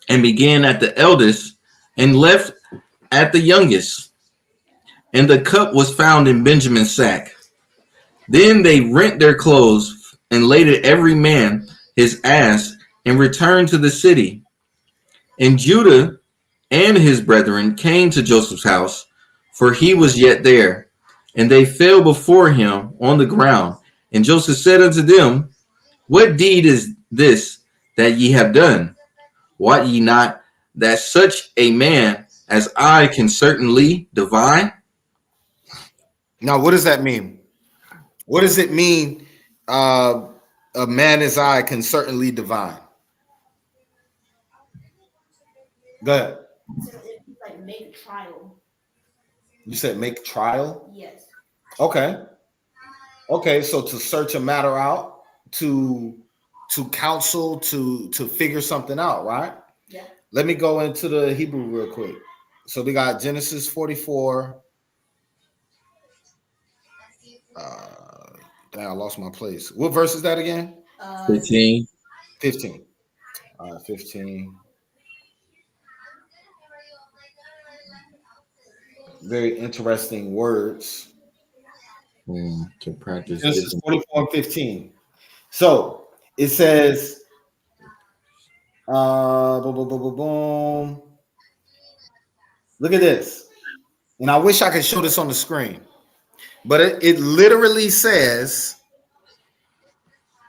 and began at the eldest, and left at the youngest. and the cup was found in Benjamin's sack. Then they rent their clothes and laded every man his ass and returned to the city. And Judah and his brethren came to Joseph's house, for he was yet there. And they fell before him on the ground. And Joseph said unto them, What deed is this that ye have done? Wot ye not that such a man as I can certainly divine? Now, what does that mean? What does it mean? A man as I can certainly divine. Go ahead. So it's like make trial. You said make trial? Yes. Okay. Okay, so to search a matter out, to counsel, to figure something out, right? Yeah. Let me go into the Hebrew real quick. So we got Genesis 44. Dang, I lost my place. What verse is that again? 15. 15. All right, 15. Very interesting words. To practice. This is 44 and 15. So it says, boom, boom, boom, boom, boom. Look at this. And I wish I could show this on the screen, but it literally says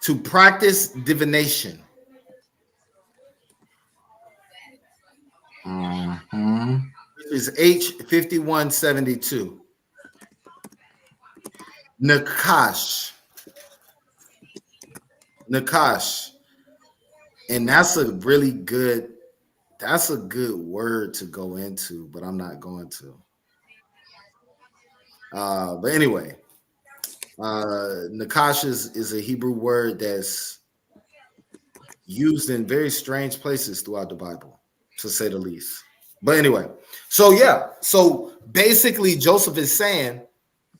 to practice divination. This is H5172. Nakash. And that's a good word to go into, but I'm not going to. But anyway, Nakash is a Hebrew word that's used in very strange places throughout the Bible, to say the least. But anyway, so basically Joseph is saying,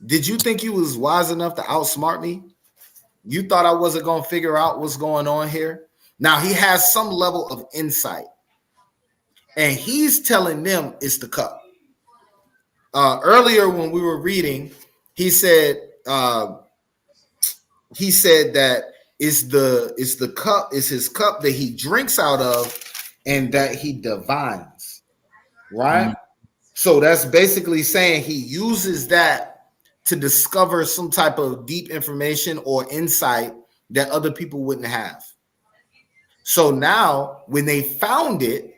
did you think you was wise enough to outsmart me? You thought I wasn't going to figure out what's going on here? Now he has some level of insight, and he's telling them it's the cup. Earlier when we were reading, he said that it's the cup, it's his cup that he drinks out of and that he divines, right? Mm-hmm. So that's basically saying he uses that to discover some type of deep information or insight that other people wouldn't have. So now when they found it,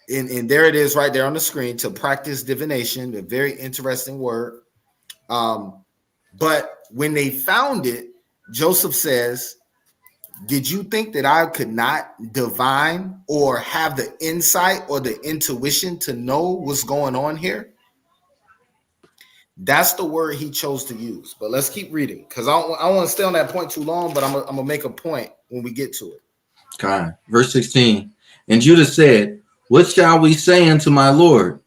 and there it is right there on the screen, to practice divination, a very interesting word. But when they found it, Joseph says, did you think that I could not divine or have the insight or the intuition to know what's going on here? That's the word he chose to use. But let's keep reading, because I don't want to stay on that point too long, but I'm going to make a point when we get to it. Okay. Verse 16. And Judah said, What shall we say unto my Lord?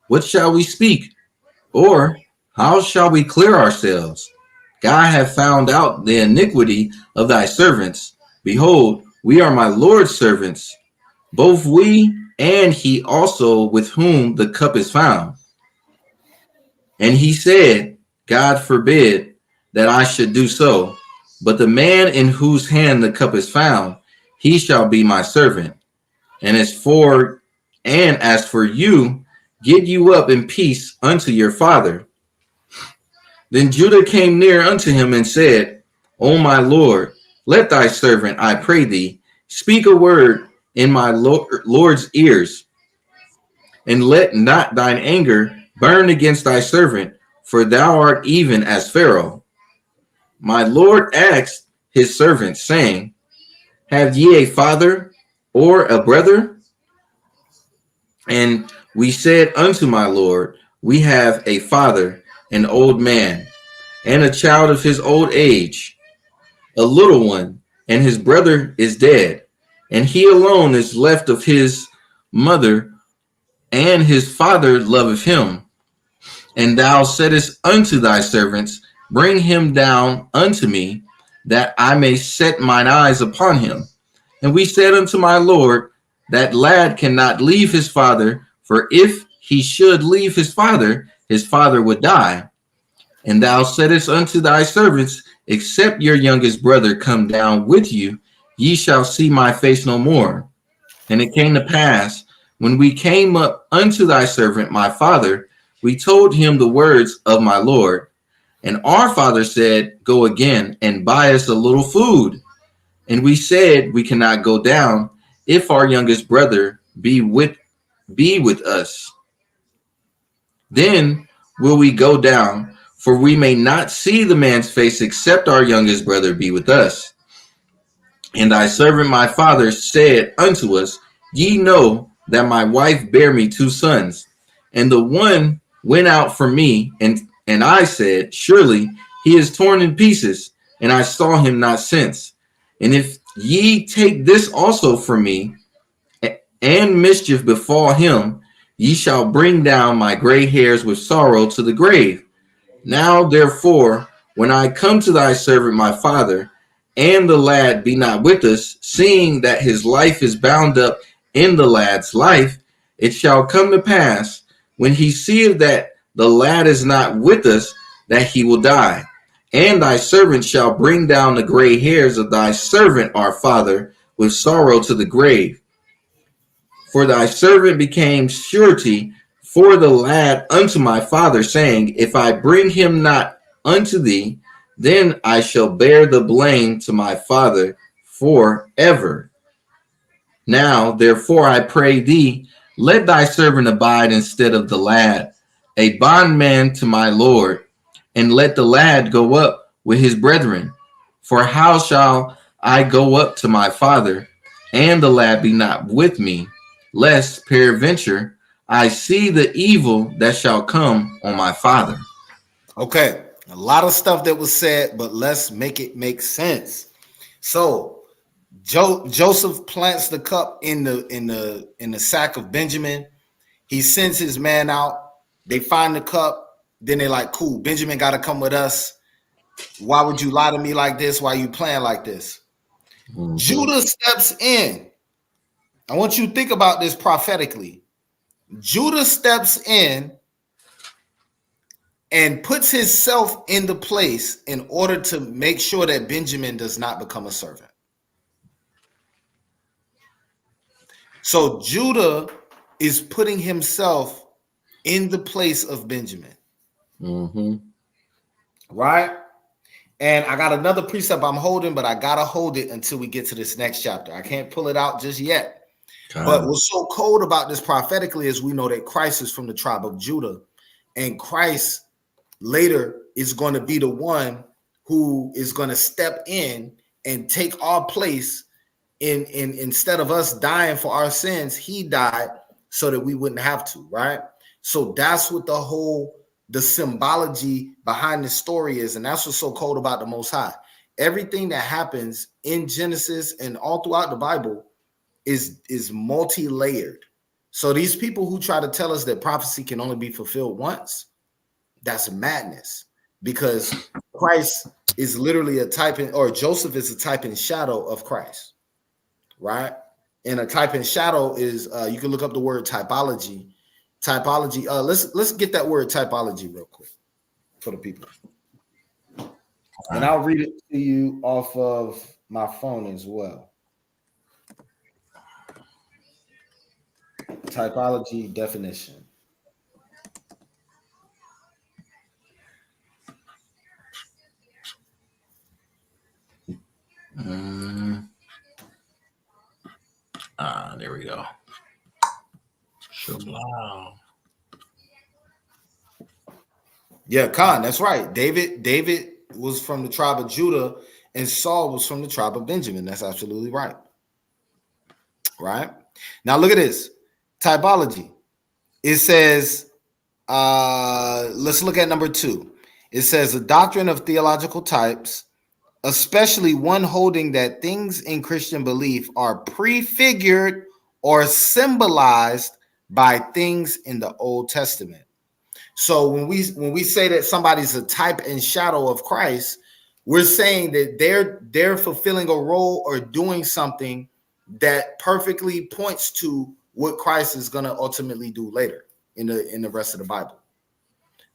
What shall we speak? Or how shall we clear ourselves? God hath found out the iniquity of thy servants. Behold, we are my Lord's servants, both we and he also with whom the cup is found. And he said, God forbid that I should do so, but the man in whose hand the cup is found, he shall be my servant. And as for you, get you up in peace unto your father. Then Judah came near unto him and said, O my Lord, let thy servant, I pray thee, speak a word in my Lord's ears, and let not thine anger burn against thy servant, for thou art even as Pharaoh. My Lord asked his servant, saying, Have ye a father or a brother? And we said unto my Lord, We have a father, an old man, and a child of his old age, a little one, and his brother is dead, and he alone is left of his mother, and his father loveth him. And thou saidest unto thy servants, Bring him down unto me, that I may set mine eyes upon him. And we said unto my Lord, That lad cannot leave his father, for if he should leave his father, his father would die. And thou saidest unto thy servants, except your youngest brother come down with you, ye shall see my face no more. And it came to pass, when we came up unto thy servant my father, we told him the words of my Lord. And our father said, go again and buy us a little food. And we said, we cannot go down if our youngest brother be with us. Then will we go down, for we may not see the man's face except our youngest brother be with us. And thy servant my father said unto us, ye know that my wife bare me 2 sons, and the one went out from me, and I said, surely he is torn in pieces, and I saw him not since. And if ye take this also from me, and mischief befall him, ye shall bring down my gray hairs with sorrow to the grave. Now therefore, when I come to thy servant my father, and the lad be not with us, seeing that his life is bound up in the lad's life, it shall come to pass, when he seeth that the lad is not with us, that he will die. And thy servant shall bring down the gray hairs of thy servant our father with sorrow to the grave. For thy servant became surety for the lad unto my father, saying, if I bring him not unto thee, then I shall bear the blame to my father forever. Now, therefore, I pray thee, let thy servant abide instead of the lad, a bondman to my Lord, and let the lad go up with his brethren. For how shall I go up to my father, and the lad be not with me, lest peradventure I see the evil that shall come on my father? Okay, a lot of stuff that was said, but let's make it make sense. So Joseph plants the cup in the sack of Benjamin. He sends his man out. They find the cup. Then they're like, cool, Benjamin got to come with us. Why would you lie to me like this? Why you playing like this? Mm-hmm. Judah steps in. I want you to think about this prophetically. Judah steps in and puts himself in the place in order to make sure that Benjamin does not become a servant. So Judah is putting himself in the place of Benjamin. Mm-hmm. Right? And I got another precept I'm holding, but I got to hold it until we get to this next chapter. I can't pull it out just yet. But what's so cold about this prophetically is we know that Christ is from the tribe of Judah, and Christ later is going to be the one who is going to step in and take our place. Instead of us dying for our sins, he died so that we wouldn't have to, right? So that's what the symbology behind the story is, and that's what's so cold about the Most High. Everything that happens in Genesis and all throughout the Bible is multi-layered. So these people who try to tell us that prophecy can only be fulfilled once, that's madness, because Christ is literally a type in, or Joseph is a type and shadow of Christ, right? And a type and shadow is you can look up the word typology. Let's get that word typology real quick for the people, and I'll read it to you off of my phone as well. Typology definition. There we go. Wow. Yeah, Khan, that's right. David was from the tribe of Judah, and Saul was from the tribe of Benjamin. That's absolutely right. Right? Now look at this. Typology. It says, let's look at number 2. It says the doctrine of theological types, especially one holding that things in Christian belief are prefigured or symbolized by things in the Old Testament. So when we say that somebody's a type and shadow of Christ, we're saying that they're fulfilling a role or doing something that perfectly points to what Christ is going to ultimately do later in the rest of the Bible.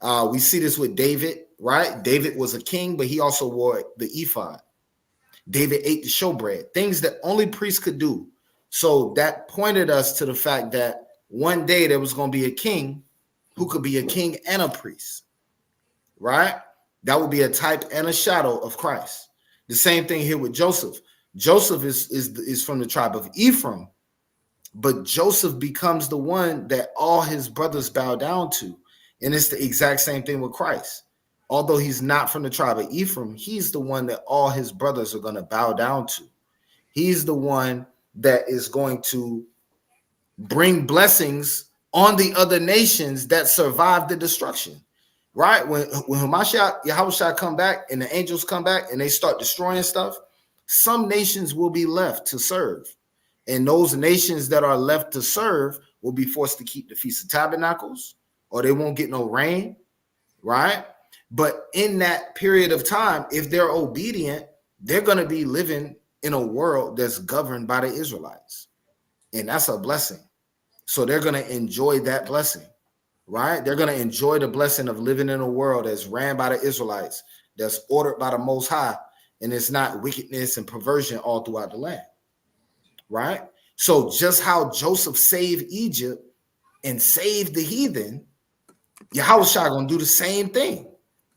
We see this with David, right? David was a king, but he also wore the ephod. David ate the showbread, things that only priests could do. So that pointed us to the fact that one day there was going to be a king who could be a king and a priest, right? That would be a type and a shadow of Christ. The same thing here with Joseph. Joseph is from the tribe of Ephraim, but Joseph becomes the one that all his brothers bow down to. And it's the exact same thing with Christ. Although he's not from the tribe of Ephraim, he's the one that all his brothers are going to bow down to. He's the one that is going to bring blessings on the other nations that survived the destruction. Right? When Hamashiach, Yahushua come back and the angels come back and they start destroying stuff, some nations will be left to serve. And those nations that are left to serve will be forced to keep the Feast of Tabernacles, or they won't get no rain, right? But in that period of time, if they're obedient, they're going to be living in a world that's governed by the Israelites. And that's a blessing. So they're going to enjoy that blessing, right? They're going to enjoy the blessing of living in a world that's ran by the Israelites, that's ordered by the Most High, and it's not wickedness and perversion all throughout the land, right? So just how Joseph saved Egypt and saved the heathen, Yahushua going to do the same thing.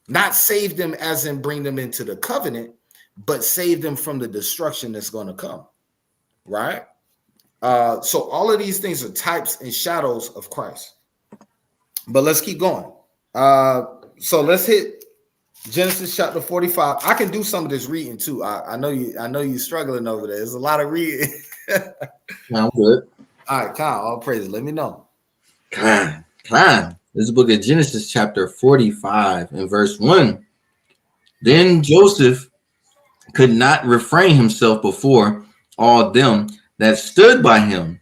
Not save them as in bring them into the covenant, but save them from the destruction that's going to come, right? So all of these things are types and shadows of Christ. But let's keep going. So let's hit Genesis chapter 45. I can do some of this reading too. I know you're struggling over there. There's a lot of reading. I'm good. All right, Kyle, all praise. Let me know. Come. This is the book of Genesis chapter 45 and verse 1. Then Joseph could not refrain himself before all them that stood by him.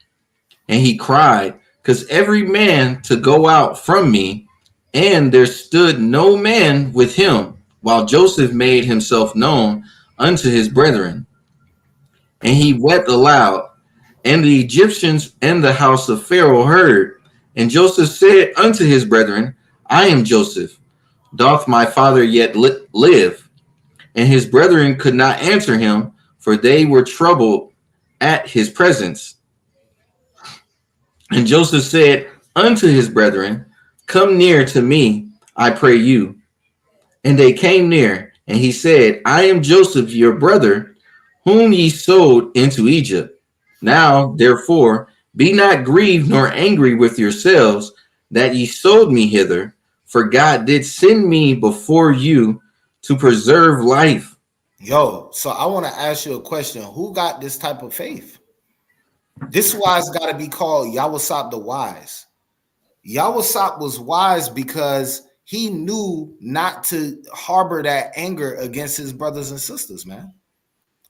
And he cried, because every man to go out from me, and there stood no man with him, while Joseph made himself known unto his brethren. And he wept aloud, and the Egyptians and the house of Pharaoh heard. And Joseph said unto his brethren, I am Joseph. Doth my father yet live? And his brethren could not answer him, for they were troubled at his presence. And Joseph said unto his brethren, Come near to me, I pray you. And they came near, and he said, I am Joseph, your brother, whom ye sold into Egypt. Now, therefore, be not grieved nor angry with yourselves that ye sold me hither, for God did send me before you to preserve life. Yo, so I want to ask you a question. Who got this type of faith? This wise got to be called Yawasap the wise. Yawasap was wise because he knew not to harbor that anger against his brothers and sisters, man.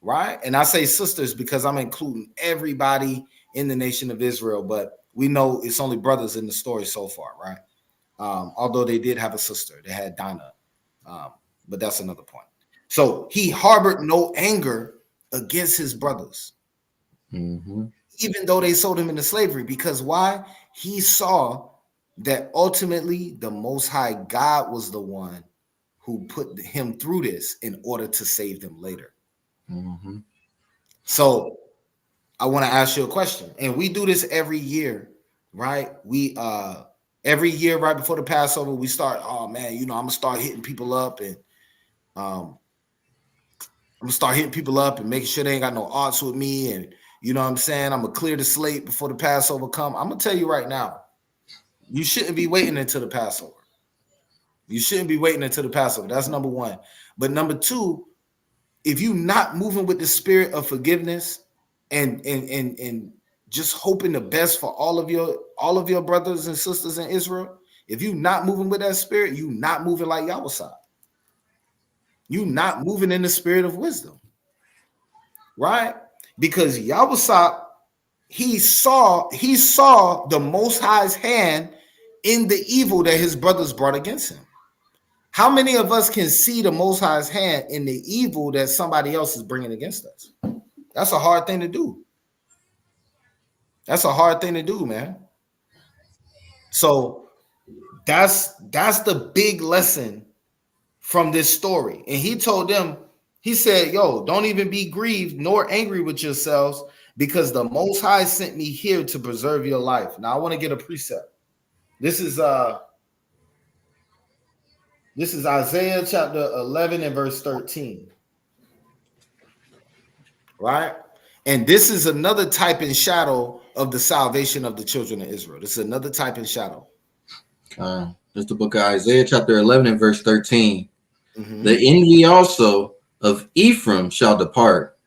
Right? And I say sisters because I'm including everybody in the nation of Israel, but we know it's only brothers in the story so far, right? Although they did have a sister, they had Dinah, but that's another point. So he harbored no anger against his brothers, even though they sold him into slavery. Because why? He saw that ultimately the Most High God was the one who put him through this in order to save them later. So I want to ask you a question, and we do this every year, right? We every year right before the Passover, we start, oh man, I'm gonna start hitting people up, and I'm gonna start hitting people up and making sure they ain't got no arts with me, and you know what I'm saying? I'm gonna clear the slate before the Passover come. I'm gonna tell you right now, you shouldn't be waiting until the Passover. You shouldn't be waiting until the Passover. That's number one. But number two, if you're not moving with the spirit of forgiveness and just hoping the best for all of your brothers and sisters in Israel, if you're not moving with that spirit, you're not moving like Yawasap. You're not moving in the spirit of wisdom, right? Because Yawasap, he saw the Most High's hand in the evil that his brothers brought against him. How many of us can see the Most High's hand in the evil that somebody else is bringing against us? That's a hard thing to do. That's a hard thing to do, man. So That's the big lesson from this story. And he told them, he said, yo, don't even be grieved nor angry with yourselves, because the Most High sent me here to preserve your life. Now I want to get a precept. This is Isaiah chapter 11 and verse 13. Right? And this is another type and shadow of the salvation of the children of Israel. This is another type and shadow. That's the book of Isaiah chapter 11 and verse 13. Mm-hmm. The envy also of Ephraim shall depart,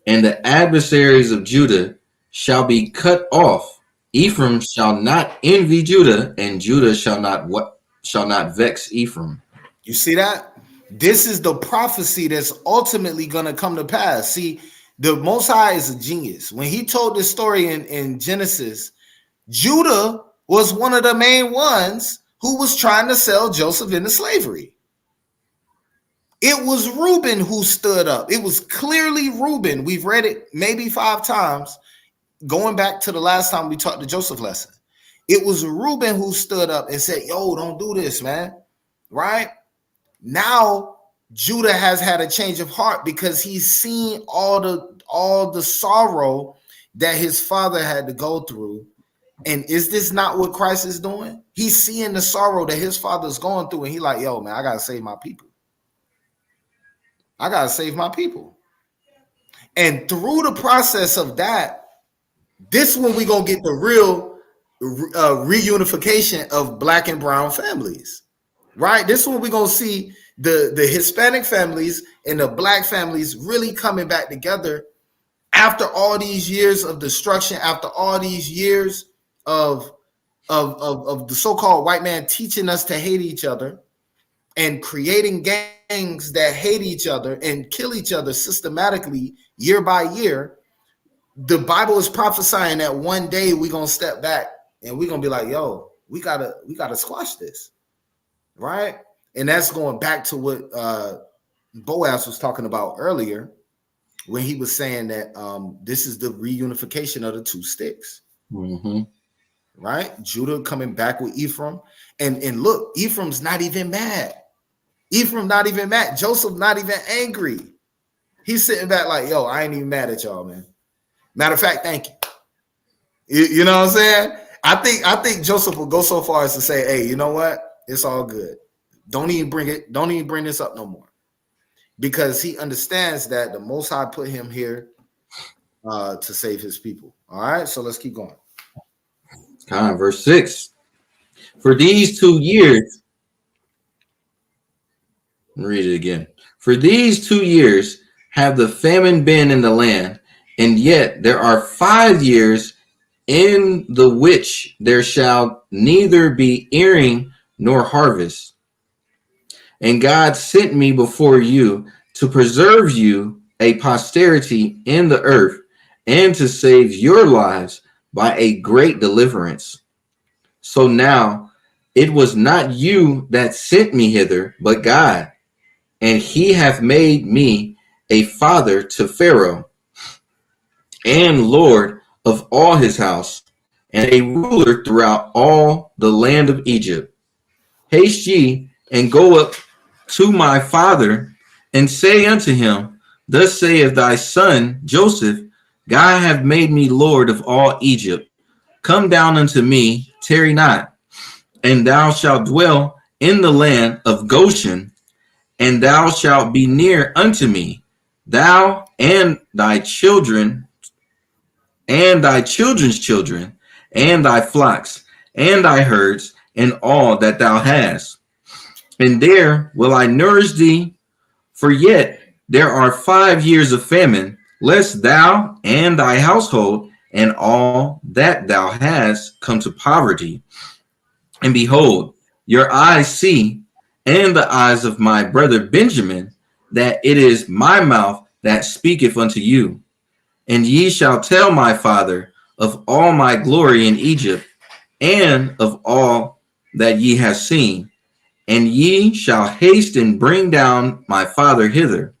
and the adversaries of Judah shall be cut off. Ephraim shall not envy Judah, and Judah shall not vex Ephraim. You see that? This is the prophecy that's ultimately going to come to pass. See, the Most High is a genius. When he told this story in Genesis, Judah was one of the main ones who was trying to sell Joseph into slavery. It was Reuben who stood up. It was clearly Reuben. We've read it maybe 5 times, going back to the last time we taught the Joseph lesson. It was Reuben who stood up and said, yo, don't do this, man. Right? Now, Judah has had a change of heart because he's seen all the sorrow that his father had to go through. And is this not what Christ is doing? He's seeing the sorrow that his father's going through, and he's like, yo, man, I got to save my people. I got to save my people. And through the process of that, this when we're going to get the real reunification of black and brown families, right? This one we're going to see the Hispanic families and the black families really coming back together after all these years of destruction, after all these years of the so-called white man teaching us to hate each other and creating gangs that hate each other and kill each other systematically year by year. The Bible is prophesying that one day we're going to step back and we're going to be like, yo, we gotta squash this, right? And that's going back to what Boaz was talking about earlier when he was saying that this is the reunification of the 2 sticks. Mm-hmm. Right? Judah coming back with Ephraim. And look, Ephraim's not even mad. Ephraim not even mad. Joseph not even angry. He's sitting back like, yo, I ain't even mad at y'all, man. Matter of fact, thank you. You know what I'm saying? I think Joseph will go so far as to say, hey, you know what? It's all good. Don't even bring this up no more. Because he understands that the Most High put him here to save his people. All right, so let's keep going. Verse 6. For these 2 years, read it again. For these 2 years have the famine been in the land, and yet there are 5 years in the which there shall neither be earing nor harvest. And God sent me before you to preserve you a posterity in the earth, and to save your lives by a great deliverance. So now it was not you that sent me hither, but God, and he hath made me a father to Pharaoh, and Lord of all his house, and a ruler throughout all the land of Egypt. Haste ye, and go up to my father, and say unto him, Thus saith thy son Joseph, God hath made me Lord of all Egypt. Come down unto me, tarry not, and thou shalt dwell in the land of Goshen, and thou shalt be near unto me, thou and thy children, and thy children's children, and thy flocks, and thy herds, and all that thou hast. And there will I nourish thee, for yet there are 5 years of famine, lest thou and thy household and all that thou hast come to poverty. And behold, your eyes see, and the eyes of my brother Benjamin, that it is my mouth that speaketh unto you. And ye shall tell my father of all my glory in Egypt, and of all that ye have seen. And ye shall haste and bring down my father hither.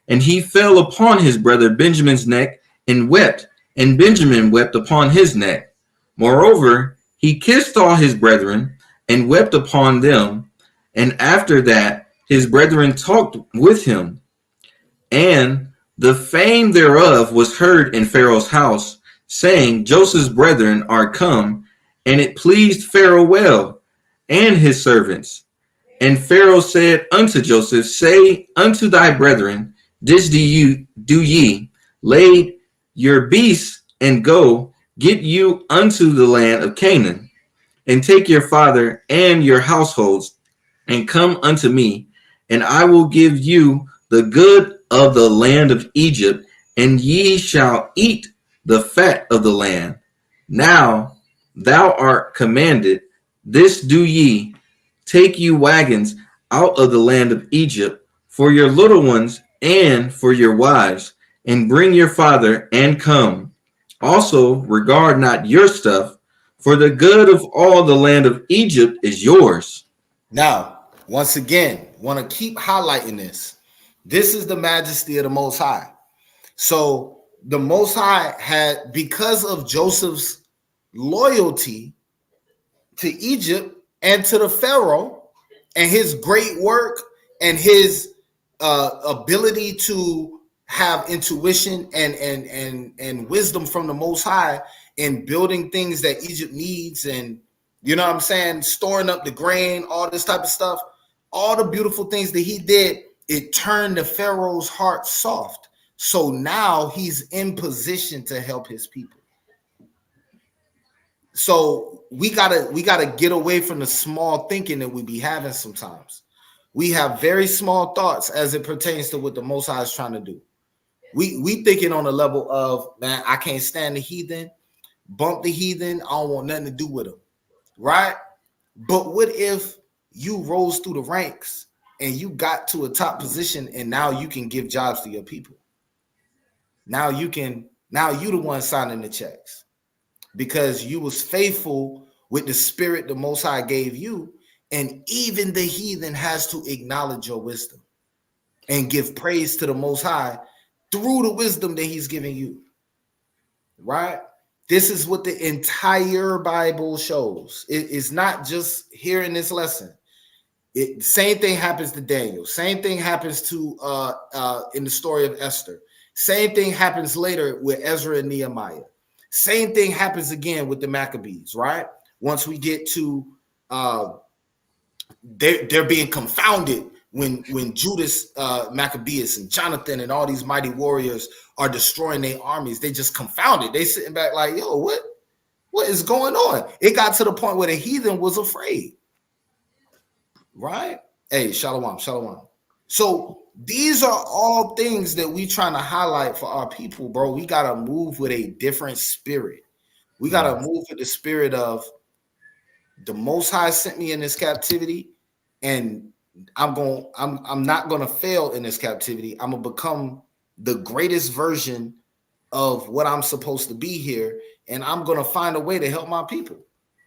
And he fell upon his brother Benjamin's neck and wept, and Benjamin wept upon his neck. Moreover, he He kissed all his brethren and wept upon them. And after that, his brethren talked with him. And the fame thereof was heard in Pharaoh's house, saying, Joseph's brethren are come, and it pleased Pharaoh well, and his servants. And Pharaoh said unto Joseph, Say unto thy brethren, This do ye, lay your beasts, and go, get you unto the land of Canaan, and take your father and your households, and come unto me, and I will give you the good of the land of Egypt, and ye shall eat the fat of the land. Now thou art commanded, this do ye, take you wagons out of the land of Egypt for your little ones and for your wives, and bring your father and come. Also regard not your stuff, for the good of all the land of Egypt is yours. Now, once again, want to keep highlighting this. This is the majesty of the Most High. So the Most High had, because of Joseph's loyalty to Egypt and to the Pharaoh and his great work and his ability to have intuition and wisdom from the Most High in building things that Egypt needs, and you know what I'm saying, storing up the grain, all this type of stuff, all the beautiful things that he did, it turned the Pharaoh's heart soft. So now he's in position to help his people. So we gotta get away from the small thinking that we be having sometimes. We have very small thoughts as it pertains to what the Most High is trying to do. We thinking on a level of, man, I can't stand the heathen, bump the heathen, I don't want nothing to do with them, right? But what if you rose through the ranks and you got to a top position and now you can give jobs to your people? Now you the one signing the checks because you was faithful with the spirit the Most High gave you, and even the heathen has to acknowledge your wisdom and give praise to the Most High through the wisdom that he's giving you, right? This is what the entire Bible shows. It is not just here in this lesson. Same thing happens to Daniel. Same thing happens to in the story of Esther. Same thing happens later with Ezra and Nehemiah. Same thing happens again with the Maccabees, right? Once we get to they're being confounded when Judas Maccabeus and Jonathan and all these mighty warriors are destroying their armies. They just confounded. They sitting back like, yo, what is going on? It got to the point where the heathen was afraid, right? Hey, shalom. So these are all things that we trying to highlight for our people, bro. We got to move with a different spirit. We got to move with the spirit of the Most High sent me in this captivity, and I'm not gonna fail in this captivity. I'm gonna become the greatest version of what I'm supposed to be here, and I'm gonna find a way to help my people.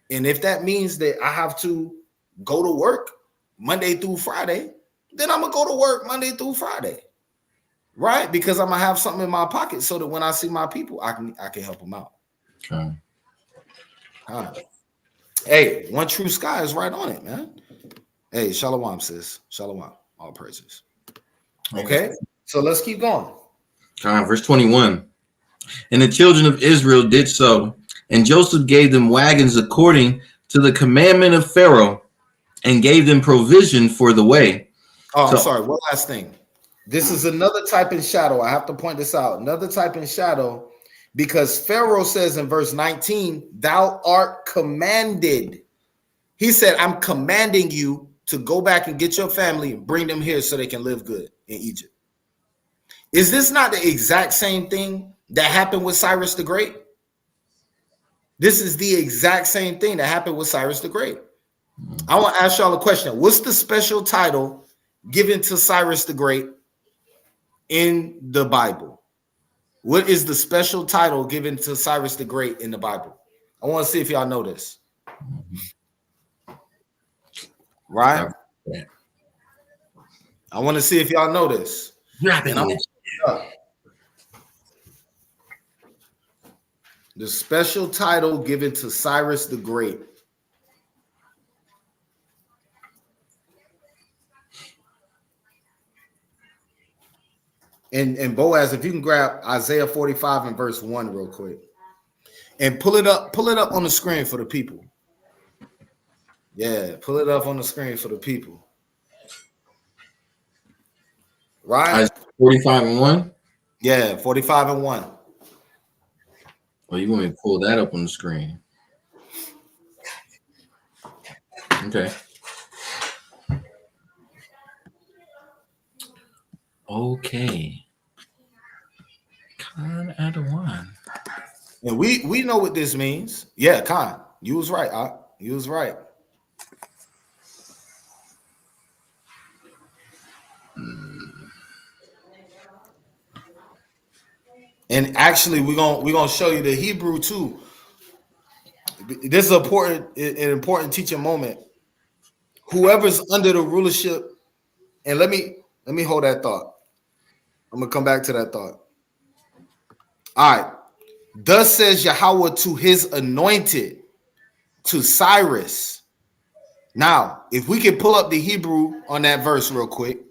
And if that means that I have to go to work Monday through Friday, then I'm gonna go to work Monday through Friday, right? Because I'm gonna have something in my pocket so that when I see my people, I can help them out. Okay. All right. Hey, One True Sky is right on it, man. Hey, shalom, sis. Shalom. All praises. Okay, so let's keep going. Verse 21. And the children of Israel did so, and Joseph gave them wagons according to the commandment of Pharaoh, and gave them provision for the way. Oh, I'm sorry. One last thing. This is another type in shadow. I have to point this out. Another type in shadow, because Pharaoh says in verse 19, thou art commanded. He said, I'm commanding you to go back and get your family and bring them here so they can live good in Egypt. Is this not the exact same thing that happened with Cyrus the Great? This is the exact same thing that happened with Cyrus the Great. I want to ask y'all a question. What's the special title given to Cyrus the Great in the Bible? What is the special title given to Cyrus the Great in the Bible? I want to see if y'all know this. Right? I want to see if y'all know this. The special title given to Cyrus the Great. And Boaz, if you can grab Isaiah 45 and verse 1 real quick. And pull it up on the screen for the people. Yeah, pull it up on the screen for the people. Right? 45 and 1. Yeah, 45 and 1. Well, you want me to pull that up on the screen? Okay. Okay. Khan Adawan. And we know what this means. Yeah, Khan, you was right. You was right. And actually, we're gonna show you the Hebrew too. This is an important teaching moment. Whoever's under the rulership, and let me hold that thought. I'm gonna come back to that thought. All right. Thus says Yahweh to his anointed, to Cyrus. Now, if we can pull up the Hebrew on that verse real quick.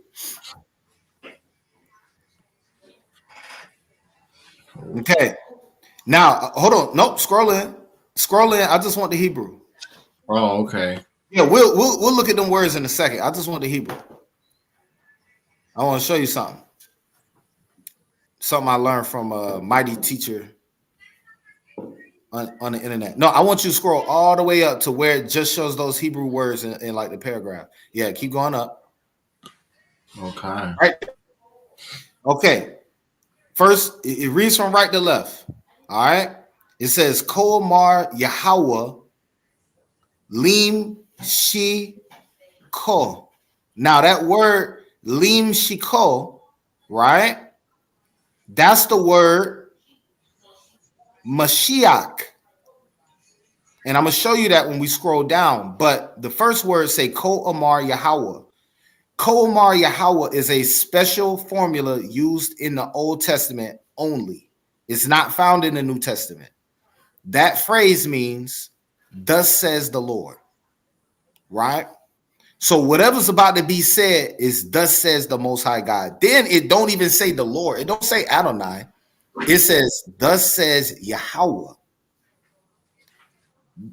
Okay. Now, hold on. Nope. Scroll in. I just want the Hebrew. Oh, okay. Yeah, we'll look at them words in a second. I just want the Hebrew. I want to show you something. Something I learned from a mighty teacher on the internet. No, I want you to scroll all the way up to where it just shows those Hebrew words in like the paragraph. Yeah, keep going up. Okay. Right. Okay. First, it reads from right to left. All right. It says Koamar Yahweh Lim Shiko. Now that word Lim Shiko, right? That's the word Mashiach. And I'm going to show you that when we scroll down. But the first word say Koamar Yahweh. Koamar Yahweh is a special formula used in the Old Testament only. It's not found in the New Testament. That phrase means, thus says the Lord. Right? So whatever's about to be said is, thus says the Most High God. Then it don't even say the Lord. It don't say Adonai. It says, thus says Yahweh.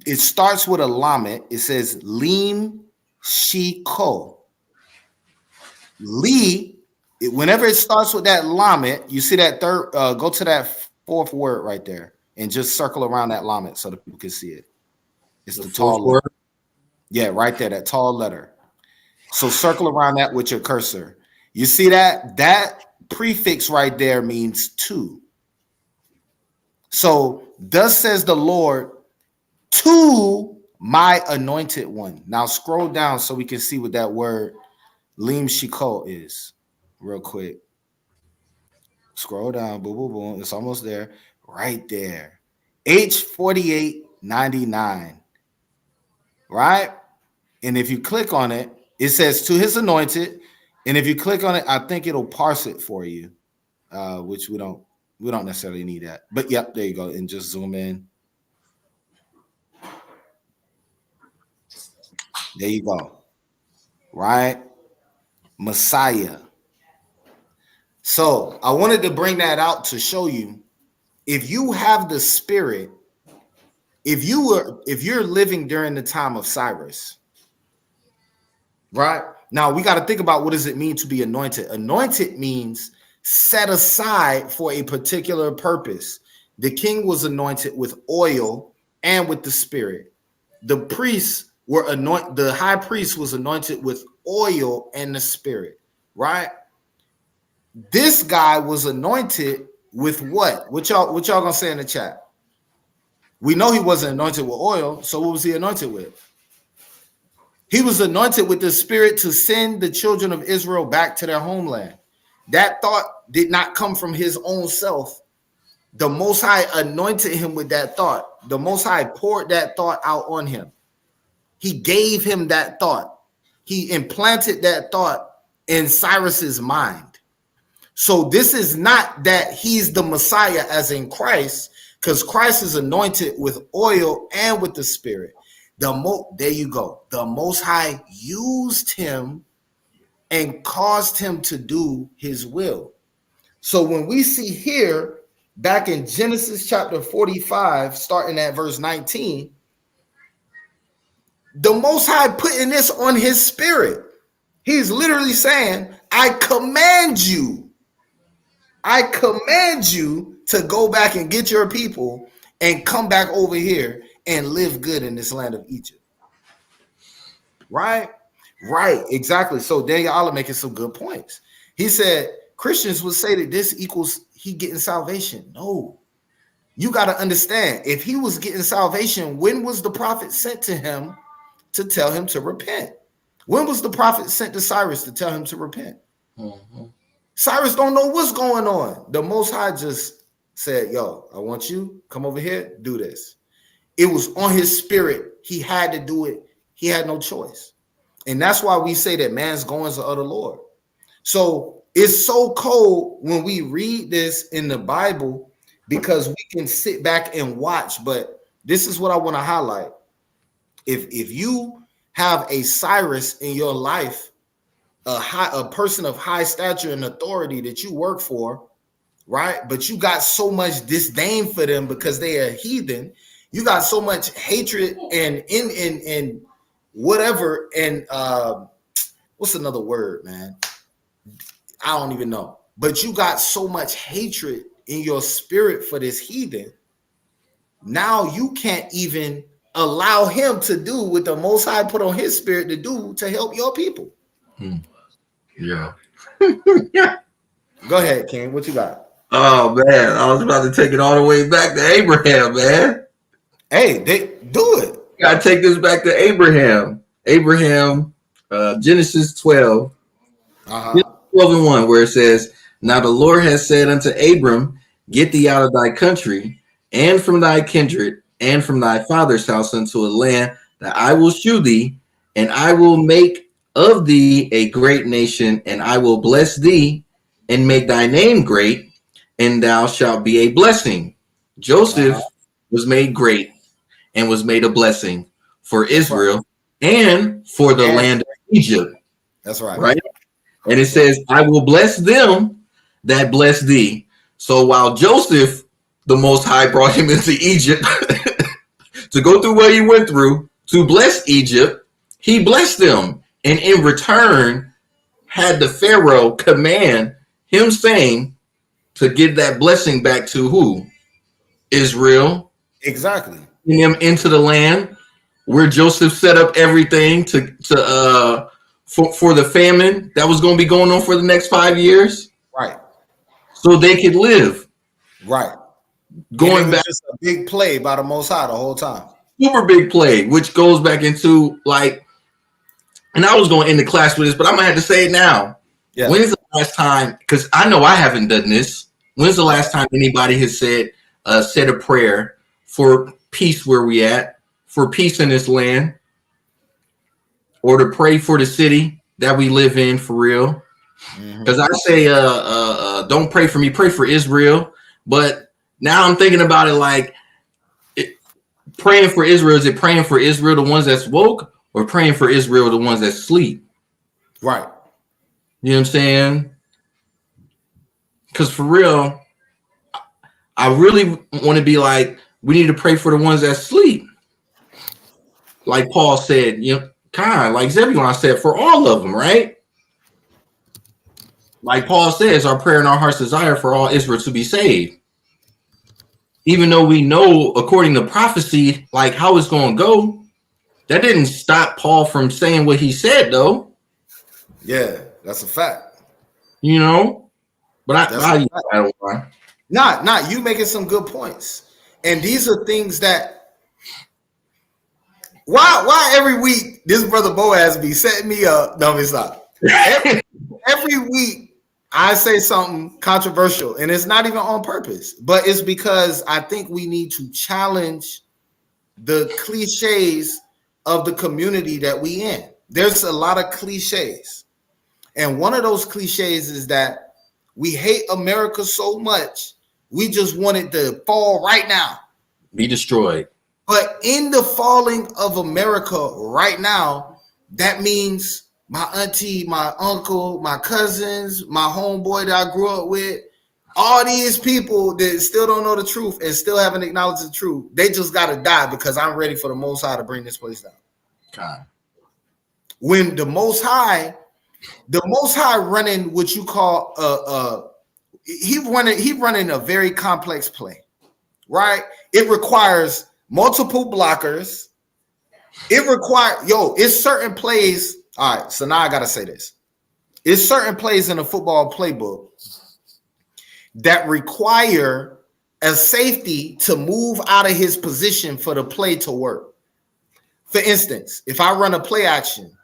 It starts with a lamet. It says, Lim Shiko. Li, whenever it starts with that lamet, you see that third, go to that fourth word right there and just circle around that lamet so that people can see it. It's the tall letter. Word? Yeah, right there, that tall letter. So circle around that with your cursor. You see that? That prefix right there means two. So thus says the Lord to my anointed one. Now scroll down so we can see what that word Lim Shiko is real quick. Scroll down, boom, boom, boom. It's almost there. Right there. H4899. Right? And if you click on it, it says to his anointed. And if you click on it, I think it'll parse it for you. Which we don't necessarily need that. But yep, there you go. And just zoom in. There you go. Right? Messiah. So I wanted to bring that out to show you, if you have the spirit, if you're living during the time of Cyrus, right? Now we got to think about, what does it mean to be anointed? Anointed means set aside for a particular purpose. The king was anointed with oil and with the spirit. The priests were anointed, the high priest was anointed with oil and the spirit, right? This guy was anointed with what? What y'all gonna say in the chat? We know he wasn't anointed with oil, so what was he anointed with? He was anointed with the spirit to send the children of Israel back to their homeland. That thought did not come from his own self. The Most High anointed him with that thought. The Most High poured that thought out on him. He gave him that thought. He implanted that thought in Cyrus's mind. So this is not that he's the Messiah as in Christ, because Christ is anointed with oil and with the spirit. There you go. The Most High used him and caused him to do his will. So when we see here, back in Genesis chapter 45, starting at verse 19, the Most High putting this on his spirit. He's literally saying, I command you to go back and get your people and come back over here and live good in this land of Egypt. Right? Right, exactly. So Daniel Allah making some good points. He said Christians would say that this equals he getting salvation. No, you got to understand, if he was getting salvation, when was the prophet sent to him to tell him to repent? When was the prophet sent to Cyrus to tell him to repent? Mm-hmm. Cyrus don't know what's going on. The Most High just said, yo, I want you, come over here, do this. It was on his spirit. He had to do it. He had no choice. And that's why we say that man's goings are of the Lord. So it's so cold when we read this in the Bible because we can sit back and watch. But this is what I want to highlight. If you have a Cyrus in your life, a person of high stature and authority that you work for, right? But you got so much disdain for them because they are heathen. You got so much hatred and in whatever. And what's another word, man? I don't even know. But you got so much hatred in your spirit for this heathen. Now you can't even allow him to do what the Most High put on his spirit to do to help your people. Yeah. Go ahead, King. What you got? Oh man, I was about to take it all the way back to Abraham, man. Hey, they do it. Gotta take this back to Abraham. Genesis 12. 12:1, where it says, now the Lord has said unto Abram, get thee out of thy country and from thy kindred and from thy father's house unto a land that I will shew thee, and I will make of thee a great nation, and I will bless thee and make thy name great, and thou shalt be a blessing. Joseph was made great and was made a blessing for Israel and for the land of Egypt. That's right. Right? And it says, I will bless them that bless thee. So while Joseph, the Most High, brought him into Egypt to go through what he went through to bless Egypt, he blessed them. And in return, had the Pharaoh command him, saying to give that blessing back to who? Israel. Exactly. Bring him into the land where Joseph set up everything for the famine that was going to be going on for the next 5 years. Right. So they could live. Right. Going back, just a big play by the Most High the whole time. Super big play, which goes back into like, and I was going to end the class with this, but I'm gonna have to say it now. Yeah. When's the last time? Because I know I haven't done this. When's the last time anybody has said a prayer for peace where we at, for peace in this land, or to pray for the city that we live in for real? Because I say, don't pray for me, pray for Israel. But now I'm thinking about it like, praying for Israel, is it praying for Israel, the ones that's woke, or praying for Israel, the ones that sleep? Right. You know what I'm saying? Because for real, I really want to be like, we need to pray for the ones that sleep. Like Paul said, you know, kind of like Zebulon said, for all of them, right? Like Paul says, our prayer and our heart's desire for all Israel to be saved. Even though we know, according to prophecy, like how it's going to go, that didn't stop Paul from saying what he said, though. Yeah, that's a fact. You know, but I don't know. Not you making some good points, and these are things that why every week this brother Boaz be setting me up. No, it's not. Every week I say something controversial, and it's not even on purpose, but it's because I think we need to challenge the cliches of the community that we in. There's a lot of cliches, and one of those cliches is that we hate America so much we just want it to fall right now, be destroyed. But in the falling of America right now, that means my auntie, my uncle, my cousins, my homeboy that I grew up with, All these people that still don't know the truth and still haven't acknowledged the truth, they just got to die because I'm ready for the Most High to bring this place down. God. When the Most High running what you call he running a very complex play, right? It requires multiple blockers. It's certain plays. All right, so now I gotta say this. It's certain plays in the football playbook that require a safety to move out of his position for the play to work. For instance, if I run a play action,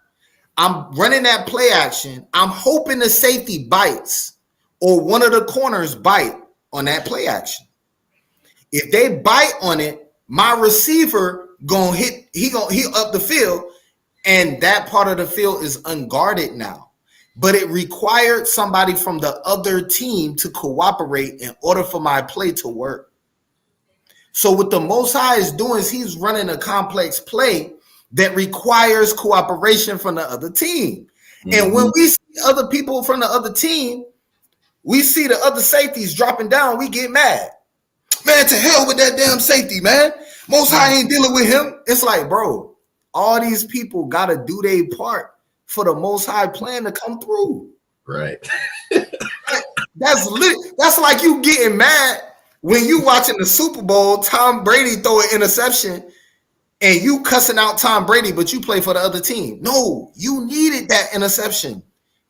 I'm running that play action, I'm hoping the safety bites or one of the corners bite on that play action. If they bite on it, my receiver gonna hit, he up the field, and that part of the field is unguarded now. But it required somebody from the other team to cooperate in order for my play to work. So what the Most High is doing is he's running a complex play that requires cooperation from the other team. Mm-hmm. And when we see other people from the other team, we see the other safeties dropping down, we get mad. Man, to hell with that damn safety, man. Most High ain't dealing with him. It's like, bro, all these people got to do their part for the Most High plan to come through. Right. That's like you getting mad when you watching the Super Bowl, Tom Brady throw an interception, and you cussing out Tom Brady, but you play for the other team. No, you needed that interception.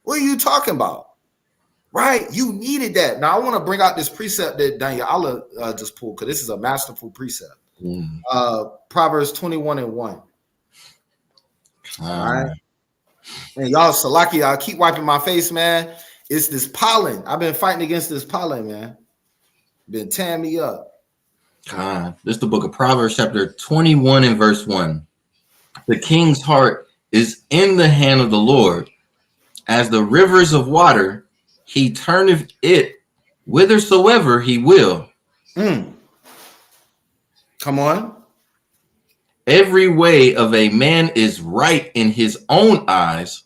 What are you talking about? Right? You needed that. Now, I want to bring out this precept that Daniel just pulled, because this is a masterful precept. Proverbs 21:1. All right. And y'all, Salaki, I keep wiping my face, man. It's this pollen. I've been fighting against this pollen, man. Been tearing me up. This is the book of Proverbs, chapter 21 and verse 1. The king's heart is in the hand of the Lord. As the rivers of water, he turneth it whithersoever he will. Come on. Every way of a man is right in his own eyes,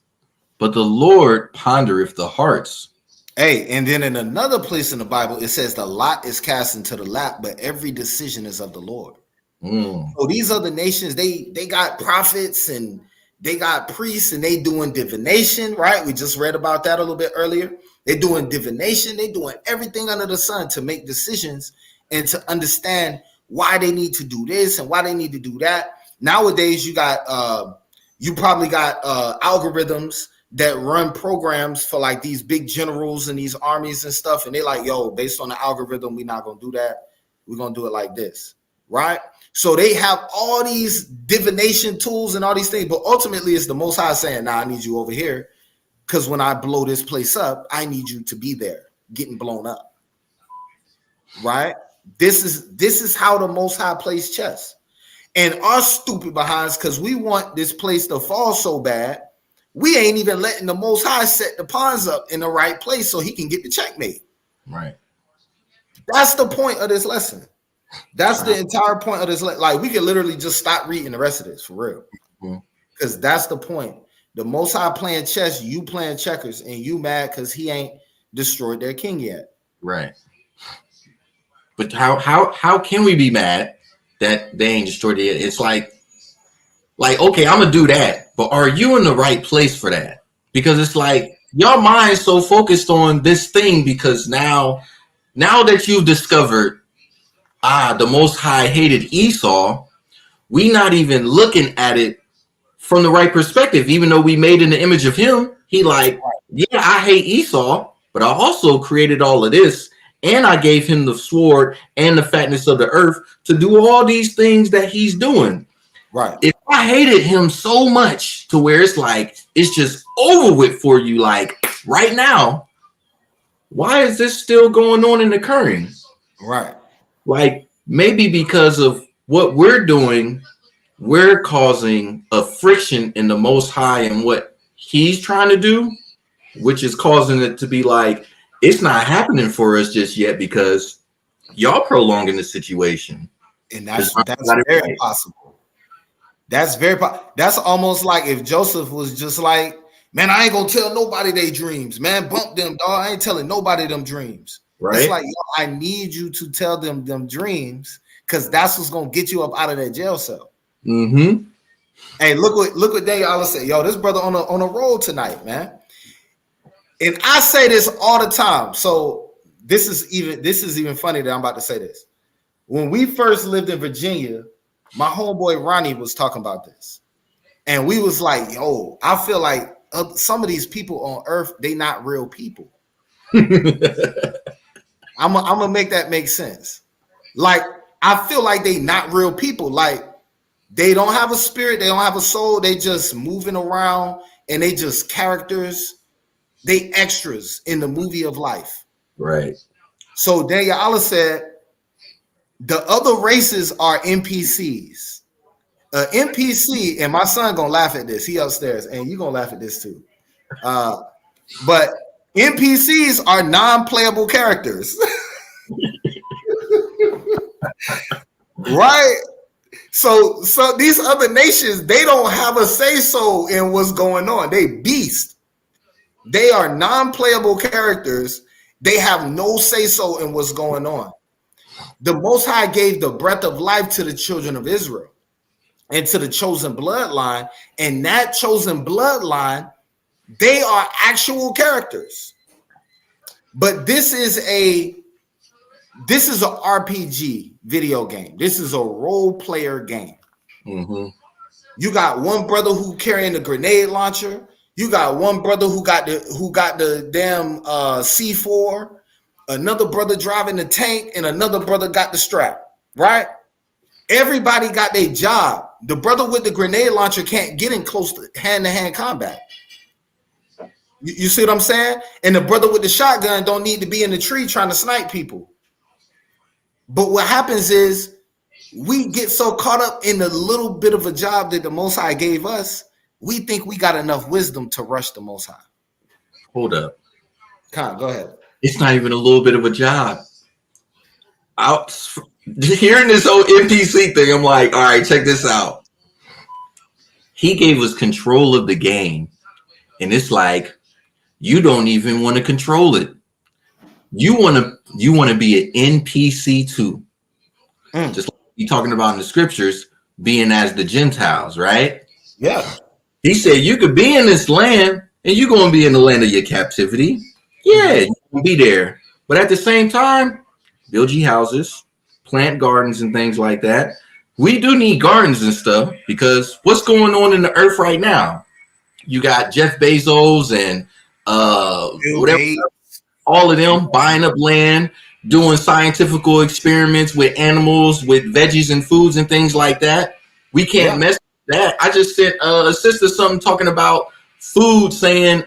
but the Lord pondereth the hearts. Hey, and then in another place in the Bible, it says the lot is cast into the lap, but every decision is of the Lord. So these other nations, they got prophets and they got priests and they doing divination, right? We just read about that a little bit earlier. They're doing divination. They're doing everything under the sun to make decisions and to understand why they need to do this and why they need to do that. Nowadays, you probably got algorithms that run programs for like these big generals and these armies and stuff. And they're like, yo, based on the algorithm, we're not going to do that. We're going to do it like this, right? So they have all these divination tools and all these things, but ultimately it's the Most High saying, nah, I need you over here, because when I blow this place up, I need you to be there getting blown up, right? This is how the Most High plays chess. And our stupid behinds, because we want this place to fall so bad, we ain't even letting the Most High set the pawns up in the right place so he can get the checkmate. Right. That's the point of this lesson. That's the entire point of this. Like, we could literally just stop reading the rest of this for real. Because that's the point. The Most High playing chess, you playing checkers, and you mad because he ain't destroyed their king yet. Right. But how can we be mad that they ain't destroyed it yet? It's like, okay, I'm gonna do that, but are you in the right place for that? Because it's like your mind's so focused on this thing, because now that you've discovered the Most High hated Esau, we not even looking at it from the right perspective. Even though we made in the image of him, he like, yeah, I hate Esau, but I also created all of this, and I gave him the sword and the fatness of the earth to do all these things that he's doing. Right. If I hated him so much to where it's like it's just over with for you, like right now, why is this still going on and occurring? Right. Like maybe because of what we're doing, we're causing a friction in the Most High and what he's trying to do, which is causing it to be like it's not happening for us just yet because y'all prolonging the situation. And that's very possible. That's almost like if Joseph was just like, man, I ain't gonna tell nobody they dreams, man. Bump them, dog. I ain't telling nobody them dreams. Right. It's like, yo, I need you to tell them dreams, because that's what's gonna get you up out of that jail cell. Mm-hmm. Hey, look what Daniel Allah said. Yo, this brother on a roll tonight, man. And I say this all the time. So this is even funny that I'm about to say this. When we first lived in Virginia, my homeboy Ronnie was talking about this. And we was like, yo, I feel like some of these people on earth, they not real people. I'm gonna make that make sense. Like, I feel like they not real people. Like, they don't have a spirit, they don't have a soul, they just moving around, and they just characters, they extras in the movie of life. Right. So Daniel Allah said the other races are NPCs. NPC, and my son gonna laugh at this. He upstairs, and you gonna laugh at this too. But NPCs are non-playable characters. Right? So these other nations, they don't have a say-so in what's going on. They beast. They are non-playable characters. They have no say-so in what's going on. The Most High gave the breath of life to the children of Israel and to the chosen bloodline. And that chosen bloodline, they are actual characters. But this is a RPG video game. This is a role player game. Mm-hmm. You got one brother who carrying a grenade launcher. You got one brother who got the damn C4. Another brother driving the tank, and another brother got the strap. Right? Everybody got their job. The brother with the grenade launcher can't get in close to hand-to-hand combat. You see what I'm saying? And the brother with the shotgun don't need to be in the tree trying to snipe people. But what happens is we get so caught up in the little bit of a job that the Most High gave us, we think we got enough wisdom to rush the Most High. Hold up. Con, go ahead. It's not even a little bit of a job. Hearing this whole NPC thing, I'm like, all right, check this out. He gave us control of the game. And it's like, you don't even want to control it. You want to be an NPC too. Just like you're talking about in the scriptures, being as the Gentiles, right? Yeah. He said you could be in this land and you're going to be in the land of your captivity. Yeah, you can be there. But at the same time, build ye houses, plant gardens and things like that. We do need gardens and stuff, because what's going on in the earth right now? You got Jeff Bezos and whatever, all of them buying up land, doing scientific experiments with animals, with veggies and foods and things like that. We can't mess with that. I just sent a sister something talking about food, saying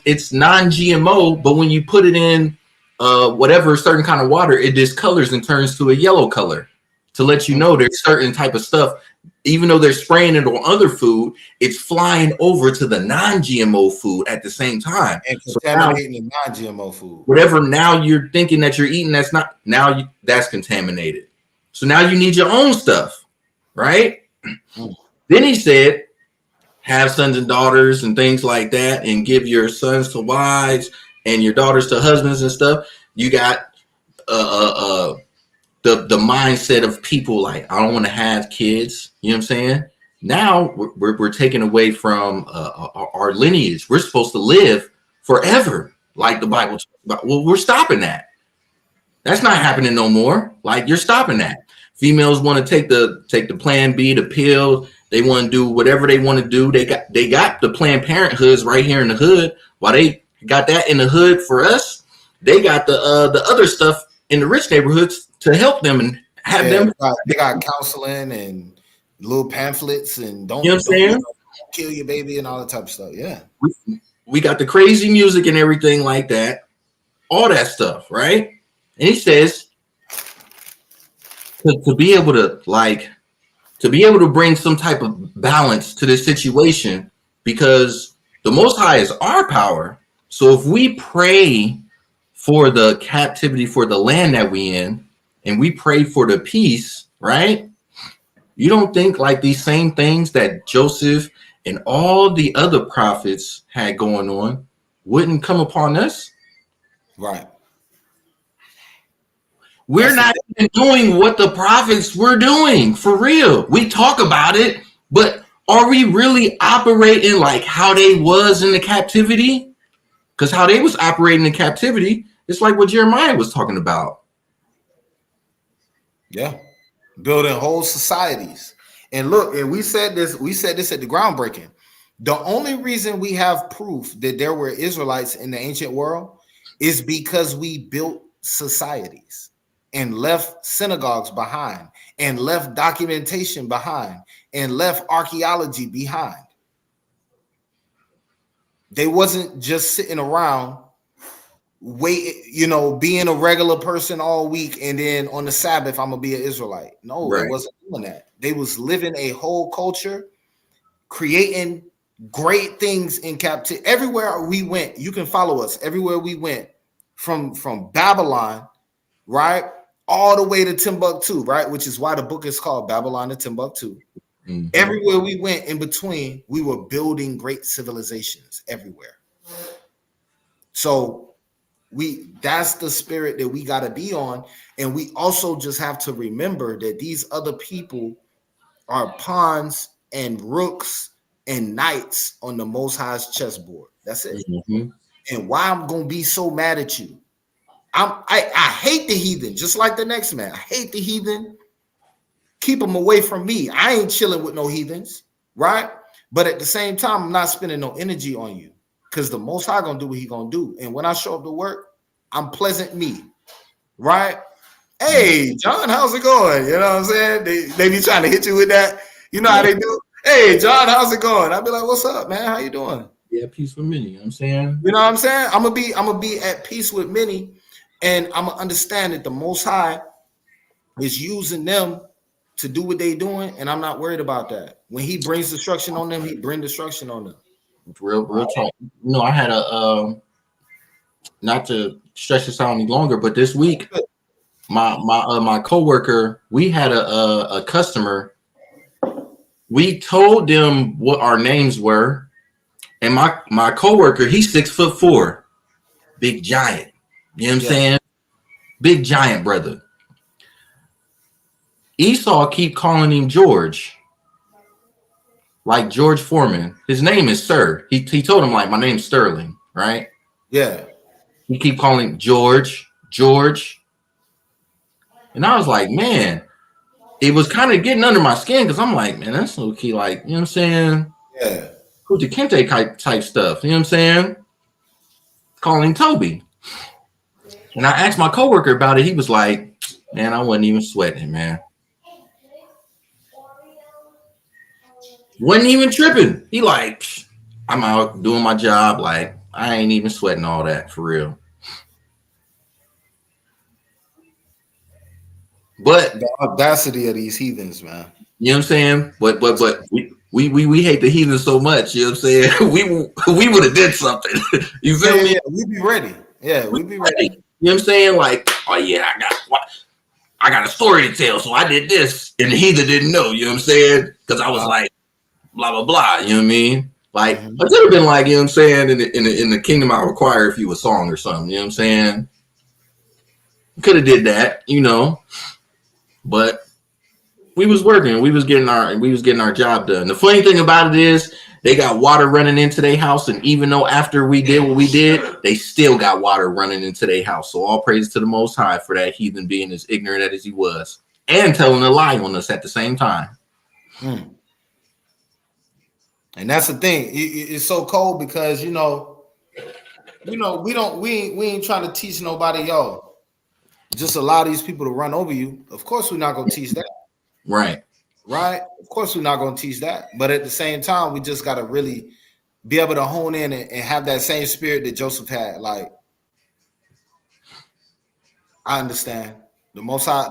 it's non-GMO, but when you put it in whatever certain kind of water, it discolors and turns to a yellow color, to let you know there's certain type of stuff. Even though they're spraying it on other food, it's flying over to the non-GMO food at the same time. And contaminating the non-GMO food. Whatever now you're thinking that you're eating, that's not, now that's contaminated. So now you need your own stuff, right? Then he said, have sons and daughters and things like that, and give your sons to wives and your daughters to husbands and stuff. You got the mindset of people like, I don't want to have kids. You know what I'm saying? Now we're taken away from our lineage. We're supposed to live forever, like the Bible talks about. Well, we're stopping that. That's not happening no more. Like, you're stopping that. Females want to take the Plan B, the pill. They want to do whatever they want to do. They got the Planned Parenthoods right here in the hood. While they got that in the hood for us, they got the other stuff in the rich neighborhoods to help them and have them. They got counseling and little pamphlets and don't kill your baby and all that type of stuff. Yeah. We got the crazy music and everything like that. All that stuff, right? And he says to be able to bring some type of balance to this situation, because the Most High is our power. So if we pray for the captivity, for the land that we in, and we pray for the peace, right? You don't think like these same things that Joseph and all the other prophets had going on wouldn't come upon us? Right. We're not even doing what the prophets were doing for real. We talk about it, but are we really operating like how they was in the captivity? Because how they was operating in captivity, it's like what Jeremiah was talking about. Yeah, building whole societies. And look, and we said this at the groundbreaking. The only reason we have proof that there were Israelites in the ancient world is because we built societies and left synagogues behind and left documentation behind and left archaeology behind. They wasn't just sitting around being a regular person all week and then on the Sabbath I'm gonna be an Israelite. No, Right. They wasn't doing that. They was living a whole culture, creating great things in captivity. Everywhere we went, you can follow us. Everywhere we went, from Babylon, right, all the way to Timbuktu, right, which is why the book is called Babylon to Timbuktu. Mm-hmm. Everywhere we went in between, we were building great civilizations everywhere. So that's the spirit that we got to be on. And we also just have to remember that these other people are pawns and rooks and knights on the Most High's chessboard. That's it. Mm-hmm. And why I'm going to be so mad at you. I hate the heathen, just like the next man. I hate the heathen. Keep them away from me. I ain't chilling with no heathens, right? But at the same time, I'm not spending no energy on you, because the Most High gonna do what he gonna do. And when I show up to work, I'm pleasant me, right? Hey, John, how's it going? You know what I'm saying? They be trying to hit you with that. You know how they do? Hey, John, how's it going? I'll be like, what's up, man? How you doing? Yeah, peace with many. You know what I'm saying? You know what I'm saying? I'm gonna be at peace with many, and I'm gonna understand that the Most High is using them to do what they doing, and I'm not worried about that. When he brings destruction on them, he bring destruction on them. Real talk. You know, I had a not to stretch this out any longer, but this week, my coworker, we had a customer. We told them what our names were, and my coworker, he's 6'4", big giant. You know what I'm saying? Big giant brother. Esau keep calling him George, like George Foreman. His name is Sir. He told him, like, my name's Sterling, right? Yeah. He keep calling George. And I was like, man, it was kind of getting under my skin, because I'm like, man, that's low key, like, you know what I'm saying? Yeah. Who's the Kente type stuff, you know what I'm saying? Calling Toby. And I asked my coworker about it. He was like, man, I wasn't even sweating, man. Wasn't even tripping. He like, I'm out doing my job. Like, I ain't even sweating all that for real. But the audacity of these heathens, man. You know what I'm saying? But we hate the heathens so much. You know what I'm saying? We would have did something. You feel me? Yeah, we'd be ready. Yeah, we'd be ready. You know what I'm saying? Like, oh yeah, I got a story to tell, so I did this, and the heathen didn't know. You know what I'm saying? Because I was like, blah blah blah. You know what I mean? Like, I could have been like, you know what I'm saying? In the kingdom, I require if you a song or something. You know what I'm saying? Could have did that, you know, but we was working. We was getting our job done. The funny thing about it is, they got water running into their house, and even though after we did what we did, they still got water running into their house. So all praise to the Most High for that heathen being as ignorant as he was, and telling a lie on us at the same time. And that's the thing. It's so cold because we ain't trying to teach nobody, yo, just allow these people to run over you. Of course, we're not gonna teach that. Right. Of course, we're not gonna teach that. But at the same time, we just gotta really be able to hone in and have that same spirit that Joseph had. Like, I understand the Most High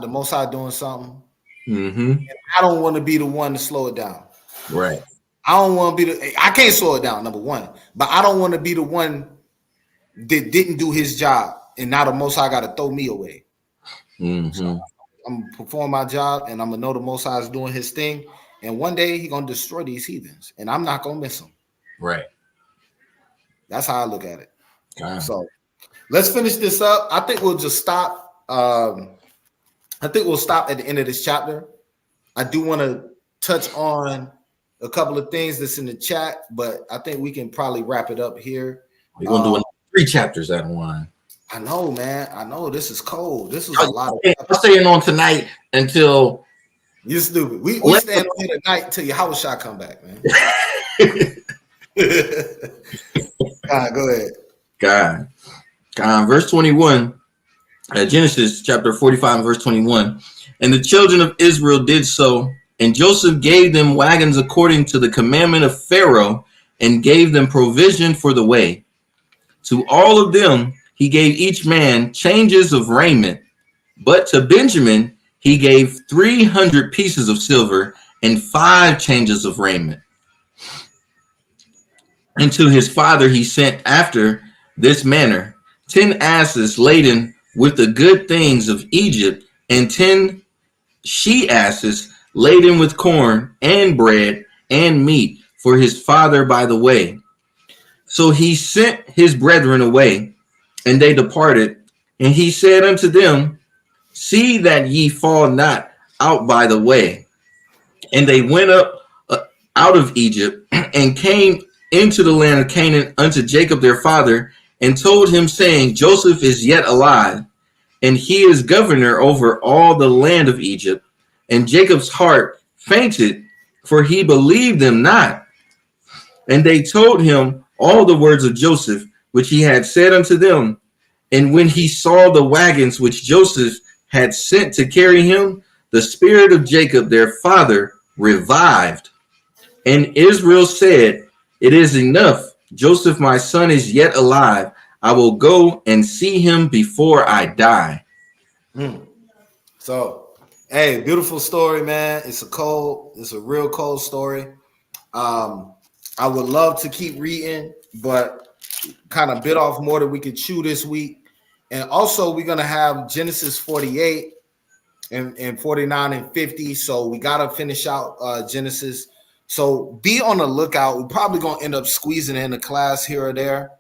doing something. And I don't want to be the one to slow it down. Right. I don't want to be I can't slow it down, number one. But I don't want to be the one that didn't do his job, and now the Most High got to throw me away. So I'm gonna perform my job, and I'm gonna know the Most High is doing his thing. And one day he's gonna destroy these heathens, and I'm not gonna miss them. Right. That's how I look at it. So let's finish this up. I think we'll just stop. I think we'll stop at the end of this chapter. I do want to touch on a couple of things that's in the chat, but I think we can probably wrap it up here. We're gonna do 3 chapters at one. I know, man. I know this is cold. This is a lot of. I'm staying on tonight until you're stupid. We staying on here tonight until your Yawasap come back, man. Go ahead. God, verse 21. Genesis chapter 45, verse 21. And the children of Israel did so, and Joseph gave them wagons according to the commandment of Pharaoh, and gave them provision for the way. To all of them he gave each man changes of raiment, but to Benjamin he gave 300 pieces of silver and 5 changes of raiment. And to his father he sent after this manner 10 asses laden with the good things of Egypt, and 10 she-asses laden with corn and bread and meat for his father by the way. So he sent his brethren away, and they departed. And he said unto them, see that ye fall not out by the way. And they went up out of Egypt and came into the land of Canaan unto Jacob their father, and told him, saying, Joseph is yet alive, and he is governor over all the land of Egypt. And Jacob's heart fainted, for he believed them not. And they told him all the words of Joseph, which he had said unto them. And when he saw the wagons which Joseph had sent to carry him, the spirit of Jacob their father revived. And Israel said, it is enough. Joseph my son is yet alive. I will go and see him before I die. So, hey, beautiful story, man. It's a real cold story. I would love to keep reading, but kind of bit off more than we could chew this week. And also, we're going to have Genesis 48 and 49 and 50. So we got to finish out Genesis. So be on the lookout. We're probably going to end up squeezing in a class here or there.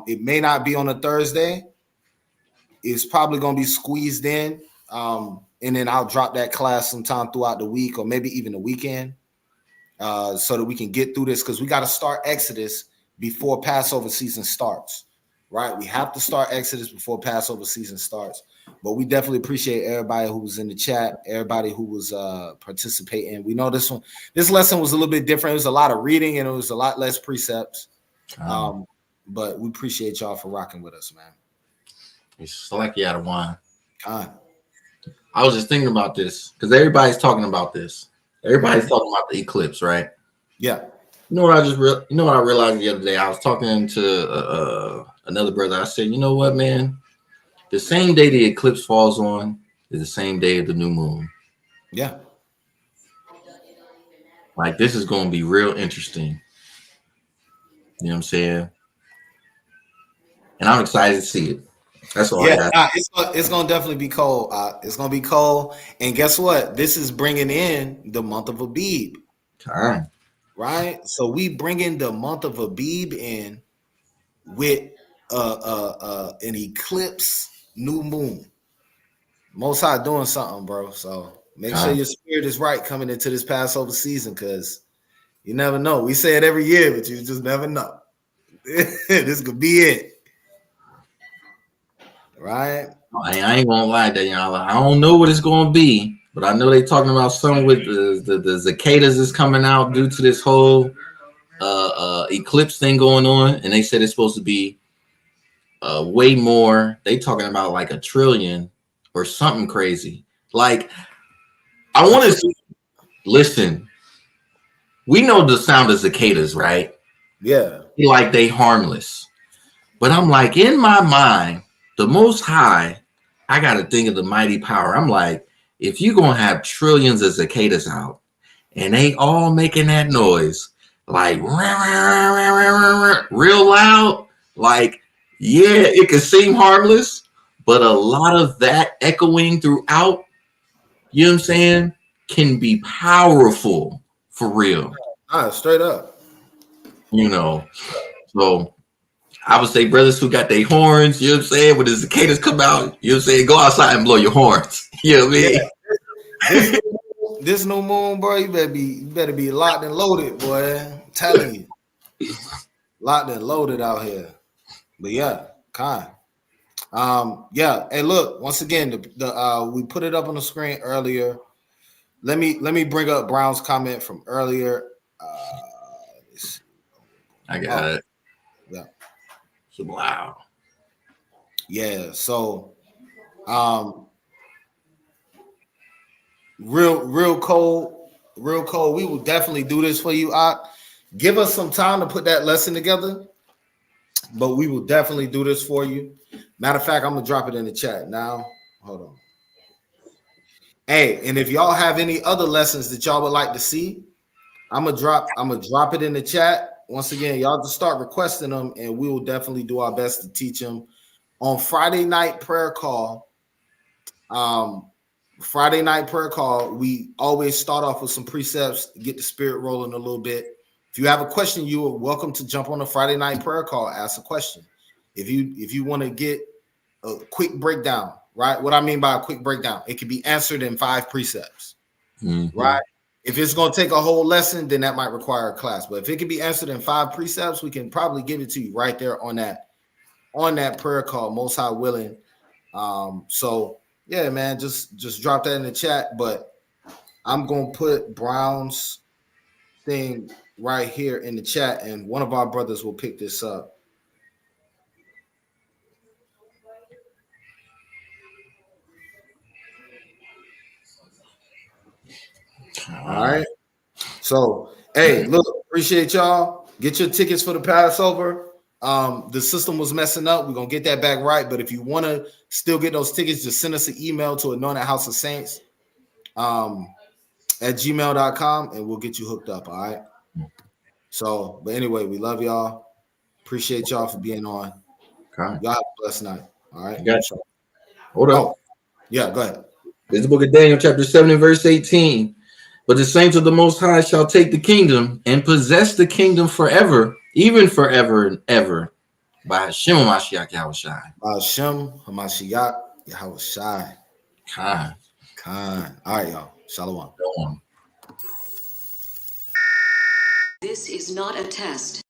It may not be on a Thursday. It's probably going to be squeezed in. And then I'll drop that class sometime throughout the week or maybe even the weekend so that we can get through this, because we got to start Exodus before Passover season starts, right? We have to start Exodus before Passover season starts. But we definitely appreciate everybody who was in the chat, everybody who was participating. We know this lesson was a little bit different. It was a lot of reading and it was a lot less precepts. But we appreciate y'all for rocking with us, man. It's like you out of wine. I was just thinking about this because everybody's talking about this. Everybody's talking about the eclipse, right? Yeah. You know what I realized the other day? I was talking to another brother. I said, you know what, man? The same day the eclipse falls on is the same day of the new moon. Yeah. Like, this is going to be real interesting. You know what I'm saying? And I'm excited to see it. That's all. Yeah, it's going to definitely be cold. It's going to be cold. And guess what? This is bringing in the month of Abib. Right? So we bring in the month of Abib in with an eclipse new moon. Most High doing something, bro. So make sure your spirit is right coming into this Passover season, because you never know. We say it every year, but you just never know. This could be it. Right? I ain't gonna lie to y'all. I don't know what it's gonna be, but I know they talking about something with the cicadas is coming out due to this whole eclipse thing going on, and they said it's supposed to be way more. They talking about like 1 trillion or something crazy. Like, I want to listen. We know the sound of cicadas, right? Yeah. Like, they harmless, but I'm like, in my mind, the Most High, I got to think of the mighty power. I'm like, if you're going to have trillions of cicadas out and they all making that noise, like real loud, like, yeah, it could seem harmless, but a lot of that echoing throughout, you know what I'm saying, can be powerful for real. Straight up. You know, so I would say brothers who got their horns, you know what I'm saying, when the cicadas come out, you know what I'm saying, go outside and blow your horns. You know what I mean? This new moon, bro, you better be locked and loaded, boy. I'm telling you. Locked and loaded out here. But yeah, kind. Yeah. Hey, look, once again, the we put it up on the screen earlier. Let me bring up Brown's comment from earlier. I got it. Yeah. Wow. Yeah. So real cold. We will definitely do this for you, Ak. Give us some time to put that lesson together, but we will definitely do this for you. Matter of fact, I'm gonna drop it in the chat now. Hold on. Hey, and if y'all have any other lessons that y'all would like to see, I'm gonna drop it in the chat. Once again, y'all just start requesting them, and we will definitely do our best to teach them. On Friday night prayer call, we always start off with some precepts, get the spirit rolling a little bit. If you have a question, you are welcome to jump on a Friday night prayer call, ask a question. If you want to get a quick breakdown, right? What I mean by a quick breakdown, it can be answered in 5 precepts, right? If it's going to take a whole lesson, then that might require a class. But if it can be answered in 5 precepts, we can probably give it to you right there on that prayer call, most high willing. So yeah, man, just drop that in the chat. But I'm going to put Brown's thing right here in the chat, and one of our brothers will pick this up. All right. So, hey, look, appreciate y'all. Get your tickets for the Passover. The system was messing up. We're gonna get that back right. But if you want to still get those tickets, just send us an email to Anointed House of Saints at gmail.com, and we'll get you hooked up. All right. So, but anyway, we love y'all. Appreciate y'all for being on. Okay. Y'all have a blessed night. All right. Got you. Hold on. Yeah, go ahead. This is the book of Daniel, chapter 7 and verse 18. But the saints of the Most High shall take the kingdom and possess the kingdom forever, even forever and ever, by Hashem HaMashiach Yahushai. By Hashem HaMashiach Yahushai. Khan. All right, y'all. Shalom. Go on. This is not a test.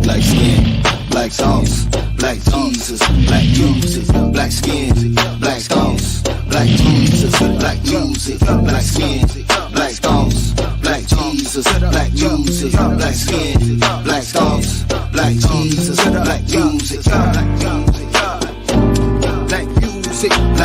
Black skin, black sauce, black Jesus, black music, black skin, black sauce, black Jesus, black music, black skin, black sauce, black Jesus, black music, black skin, black sauce, black Jesus, black music, black music, black